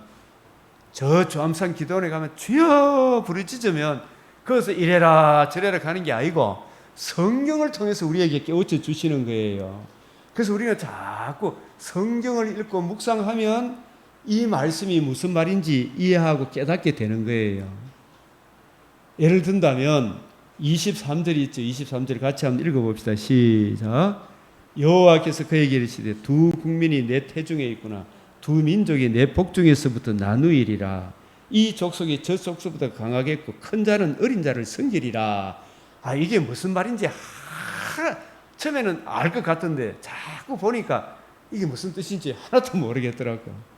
저 조암산 기도원에 가면 주여 부르짖으면 거기서 이래라 저래라 가는 게 아니고 성경을 통해서 우리에게 깨우쳐 주시는 거예요. 그래서 우리가 자꾸 성경을 읽고 묵상하면 이 말씀이 무슨 말인지 이해하고 깨닫게 되는 거예요. 예를 든다면 23절이 있죠. 23절 같이 한번 읽어봅시다. 시작. 여호와께서 그에게 이르시되 두 국민이 내 태중에 있구나. 두 민족이 내 복중에서부터 나누이리라. 이 족속이 저 족속보다 강하겠고 큰 자는 어린 자를 섬기리라. 이게 무슨 말인지 처음에는 알 것 같은데 자꾸 보니까 이게 무슨 뜻인지 하나도 모르겠더라고요.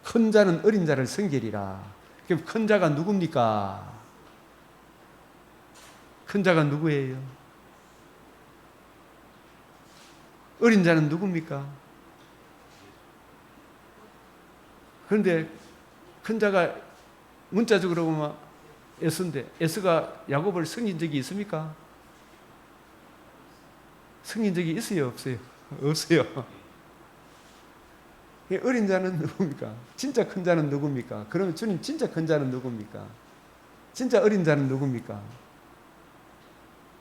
큰 자는 어린 자를 섬기리라. 그럼 큰 자가 누굽니까? 큰 자가 누구예요? 어린 자는 누굽니까? 그런데 큰 자가 문자적으로 보면 에스인데 에스가 야곱을 섬긴 적이 있습니까? 섬긴 적이 있어요? 없어요? 없어요. 어린 자는 누굽니까? 진짜 큰 자는 누굽니까? 그러면 주님 진짜 큰 자는 누굽니까? 진짜 어린 자는 누굽니까?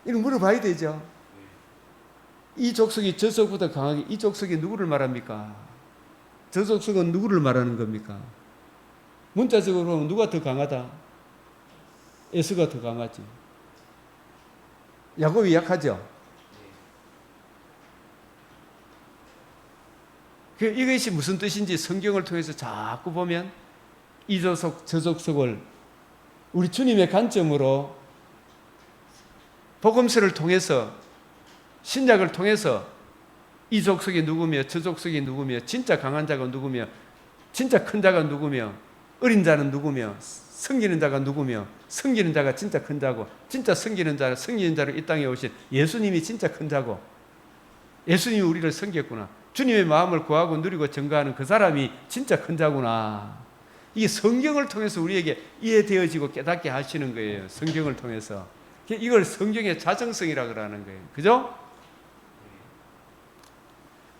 이거 물어봐야 되죠. 이 족속이 저 족속보다 강하게 이 족속이 누구를 말합니까? 저 족속은 누구를 말하는 겁니까? 문자적으로 보면 누가 더 강하다? 에스가 더 강하지. 야곱이 약하죠. 이것이 무슨 뜻인지 성경을 통해서 자꾸 보면 이 족속 저 족속을 우리 주님의 관점으로 복음서를 통해서 신약을 통해서 이 족속이 누구며 저 족속이 누구며 진짜 강한 자가 누구며 진짜 큰 자가 누구며 어린 자는 누구며 섬기는 자가 누구며 섬기는 자가 진짜 큰 자고 진짜 섬기는 자를 섬기는 자로 이 땅에 오신 예수님이 진짜 큰 자고 예수님이 우리를 섬겼구나. 주님의 마음을 구하고 누리고 증거하는 그 사람이 진짜 큰 자구나. 이게 성경을 통해서 우리에게 이해되어지고 깨닫게 하시는 거예요. 성경을 통해서. 이걸 성경의 자정성이라고 하는 거예요. 그죠?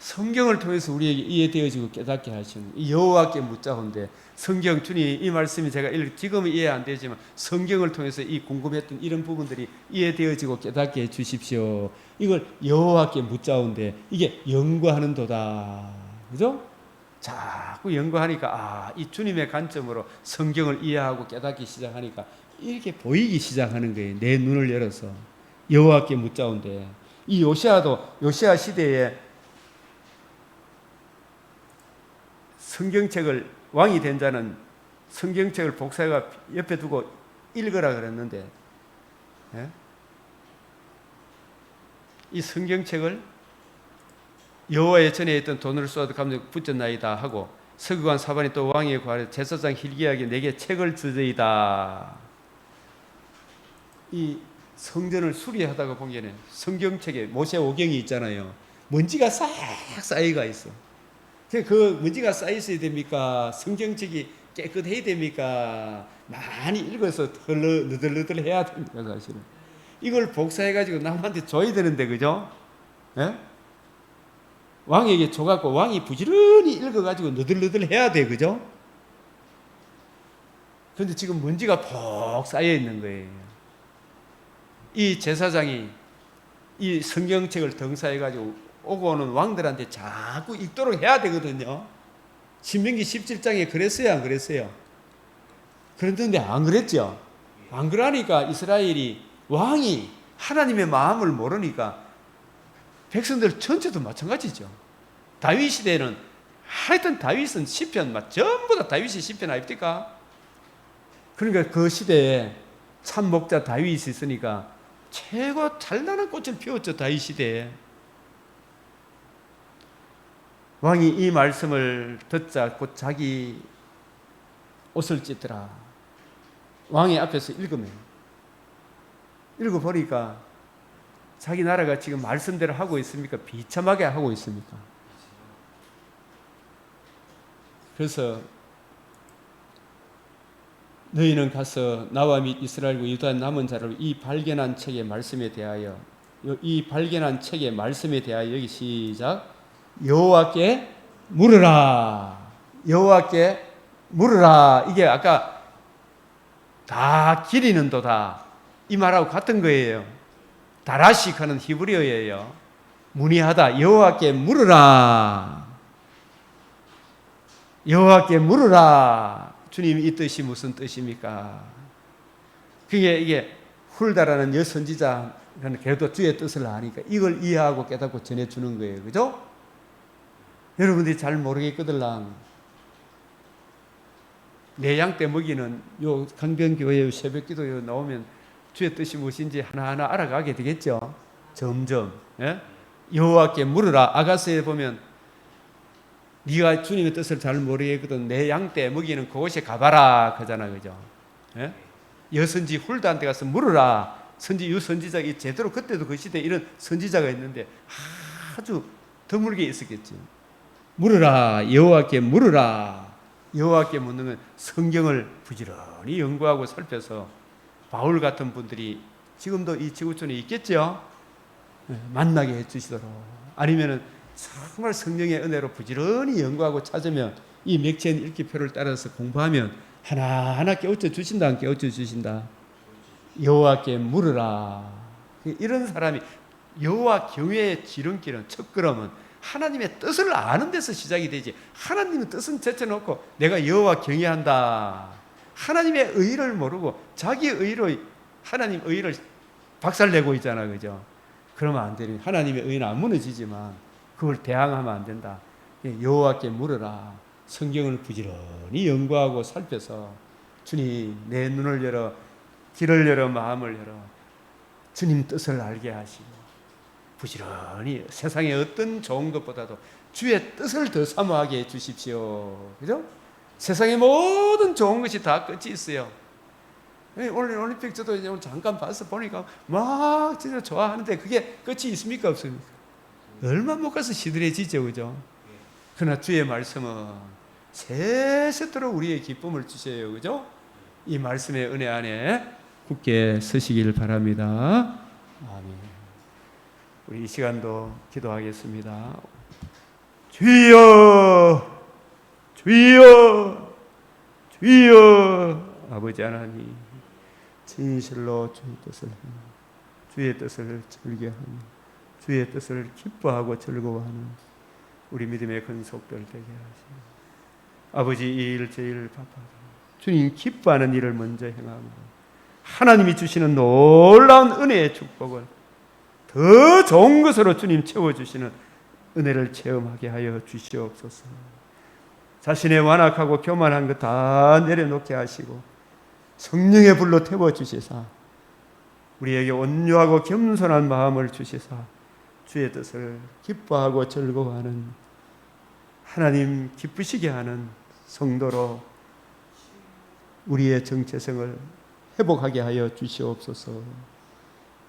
성경을 통해서 우리에게 이해되어지고 깨닫게 하시는 이 여호와께 묻자온데 성경 주님 이 말씀이 제가 지금은 이해 안 되지만 성경을 통해서 이 궁금했던 이런 부분들이 이해되어지고 깨닫게 해 주십시오. 이걸 여호와께 묻자온데 이게 연구하는 도다. 그죠? 자꾸 연구하니까 이 주님의 관점으로 성경을 이해하고 깨닫기 시작하니까 이렇게 보이기 시작하는 거예요. 내 눈을 열어서 여호와께 묻자온데 이 요시아 시대에 성경책을 왕이 된 자는 성경책을 복사해가 옆에 두고 읽으라 그랬는데 이 성경책을 여호와의 전에 있던 돈을 쏘아도 감정 붙였나이다 하고 서기관 사반이 또 왕에게 구하여 제사장 hil기야에게 내게 책을 주저이다. 이 성전을 수리하다가 보기에는 성경책에 모세오경이 있잖아요. 먼지가 싹 쌓여가 있어. 그 먼지가 쌓여 있어야 됩니까? 성경책이 깨끗해야 됩니까? 많이 읽어서 너덜너덜 해야 됩니까? 사실은 이걸 복사해가지고 남한테 줘야 되는데 그죠? 예? 왕에게 줘갖고 왕이 부지런히 읽어가지고 너덜너덜 해야 돼 그죠? 그런데 지금 먼지가 폭 쌓여 있는 거예요. 이 제사장이 이 성경책을 등사해가지고 오고 오는 왕들한테 자꾸 읽도록 해야 되거든요. 신명기 17장에 그랬어요, 안 그랬어요? 그런데 안 그랬죠. 안 그러니까 이스라엘이 왕이 하나님의 마음을 모르니까 백성들 전체도 마찬가지죠. 다윗 시대에는 하여튼 다윗은 시편 전부 다 다윗이 시편 아닙니까? 그러니까 그 시대에 참 목자 다윗이 있으니까 최고 찬란한 꽃을 피웠죠. 다윗 시대에. 왕이 이 말씀을 듣자 곧 자기 옷을 찢더라. 왕의 앞에서 읽어보니까 자기 나라가 지금 말씀대로 하고 있습니까? 비참하게 하고 있습니까? 그래서 너희는 가서 나와 및 이스라엘과 유다 남은 자를 이 발견한 책의 말씀에 대하여 여기 시작 여호와께 물으라. 여호와께 물으라. 이게 아까 다 기리는 도다 이 말하고 같은 거예요. 다라식 하는 히브리어예요. 문의하다. 여호와께 물으라. 여호와께 물으라. 주님 이 뜻이 무슨 뜻입니까? 이게 훌다라는 여선지자는 그래도 주의 뜻을 아니까 이걸 이해하고 깨닫고 전해주는 거예요. 그죠? 여러분들이 잘 모르겠거들랑 내 양 떼 먹이는 요 강변교회 새벽기도 나오면 주의 뜻이 무엇인지 하나하나 알아가게 되겠죠. 점점. 예? 여호와께 물으라. 아가서에 보면 네가 주님의 뜻을 잘 모르겠거든 내 양 떼 먹이는 그곳에 가봐라 그러잖아. 그죠? 예? 여선지 훌다한테 가서 물으라. 선지자가 제대로 그때도 그 시대에 이런 선지자가 있는데 아주 드물게 있었겠지. 물으라. 여호와께 물으라. 여호와께 묻는 건 성경을 부지런히 연구하고 살펴서 바울 같은 분들이 지금도 이 지구촌에 있겠죠. 만나게 해주시도록 아니면은 정말 성령의 은혜로 부지런히 연구하고 찾으면 이 맥체인 읽기표를 따라서 공부하면 하나하나 깨우쳐 주신다 안 깨우쳐 주신다. 여호와께 물으라. 이런 사람이 여호와 경외의 지름길은 첫걸음은 하나님의 뜻을 아는 데서 시작이 되지. 하나님의 뜻은 제쳐놓고 내가 여호와 경외한다. 하나님의 의를 모르고 자기 의로 하나님 의를 박살내고 있잖아. 그죠? 그러면 안 되는. 하나님의 의는 안 무너지지만 그걸 대항하면 안 된다. 여호와께 물으라. 성경을 부지런히 연구하고 살펴서 주님 내 눈을 열어 길을 열어 마음을 열어 주님 뜻을 알게 하시고 부지런히 세상의 어떤 좋은 것보다도 주의 뜻을 더 사모하게 해주십시오. 그죠? 세상의 모든 좋은 것이 다 끝이 있어요. 오늘 올림픽 저도 오늘 잠깐 봐서 보니까 막 진짜 좋아하는데 그게 끝이 있습니까? 없습니까? 얼마 못 가서 시들해지죠. 그죠? 그러나 주의 말씀은 세세토록 우리의 기쁨을 주셔요. 그죠? 이 말씀의 은혜 안에 굳게 서시길 바랍니다. 아멘. 우리 이 시간도 기도하겠습니다. 주여, 주여, 주여. 아버지 하나님, 진실로 주의 뜻을 즐겨하며 주의 뜻을 기뻐하고 즐거워하는 우리 믿음의 근속들 되게 하시고 아버지 이 일 제일 바빠도 주님 기뻐하는 일을 먼저 행하고 하나님이 주시는 놀라운 은혜의 축복을 더 좋은 것으로 주님 채워주시는 은혜를 체험하게 하여 주시옵소서. 자신의 완악하고 교만한 것 다 내려놓게 하시고 성령의 불로 태워주시사 우리에게 온유하고 겸손한 마음을 주시사 주의 뜻을 기뻐하고 즐거워하는 하나님 기쁘시게 하는 성도로 우리의 정체성을 회복하게 하여 주시옵소서.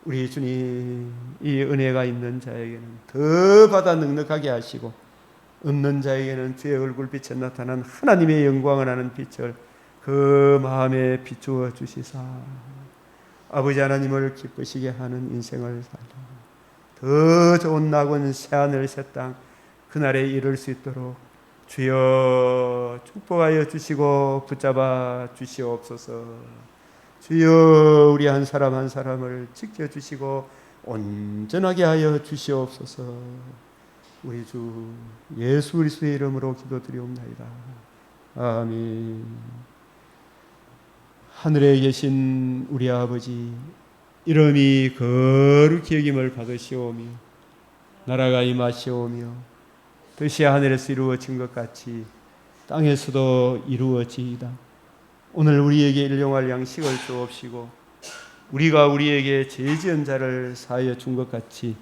우리 주님 이 은혜가 있는 자에게는 더 받아 넉넉하게 하시고 없는 자에게는 주의 얼굴빛에 나타난 하나님의 영광을 하는 빛을 그 마음에 비추어 주시사 아버지 하나님을 기쁘시게 하는 인생을 살라 더 좋은 낙원 새하늘 새 땅 그날에 이룰 수 있도록 주여 축복하여 주시고 붙잡아 주시옵소서. 주여 우리 한 사람 한 사람을 지켜주시고 온전하게 하여 주시옵소서. 우리 주 예수 그리스도의 이름으로 기도드리옵나이다. 아멘. 하늘에 계신 우리 아버지, 이름이 거룩히 여김을 받으시오며 나라가 임하시오며 뜻이 하늘에서 이루어진 것 같이 땅에서도 이루어지이다. 오늘 우리에게 일용할 양식을 주옵시고 우리가 우리에게 죄 지은 자를 사하여 준 것 같이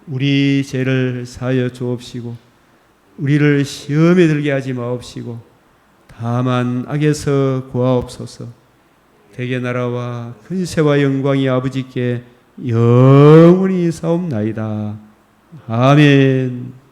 우리 죄를 사하여 주옵시고 우리를 시험에 들게 하지 마옵시고 다만 악에서 구하옵소서. 대개 나라와 근세와 영광이 아버지께 영원히 사옵나이다. 아멘.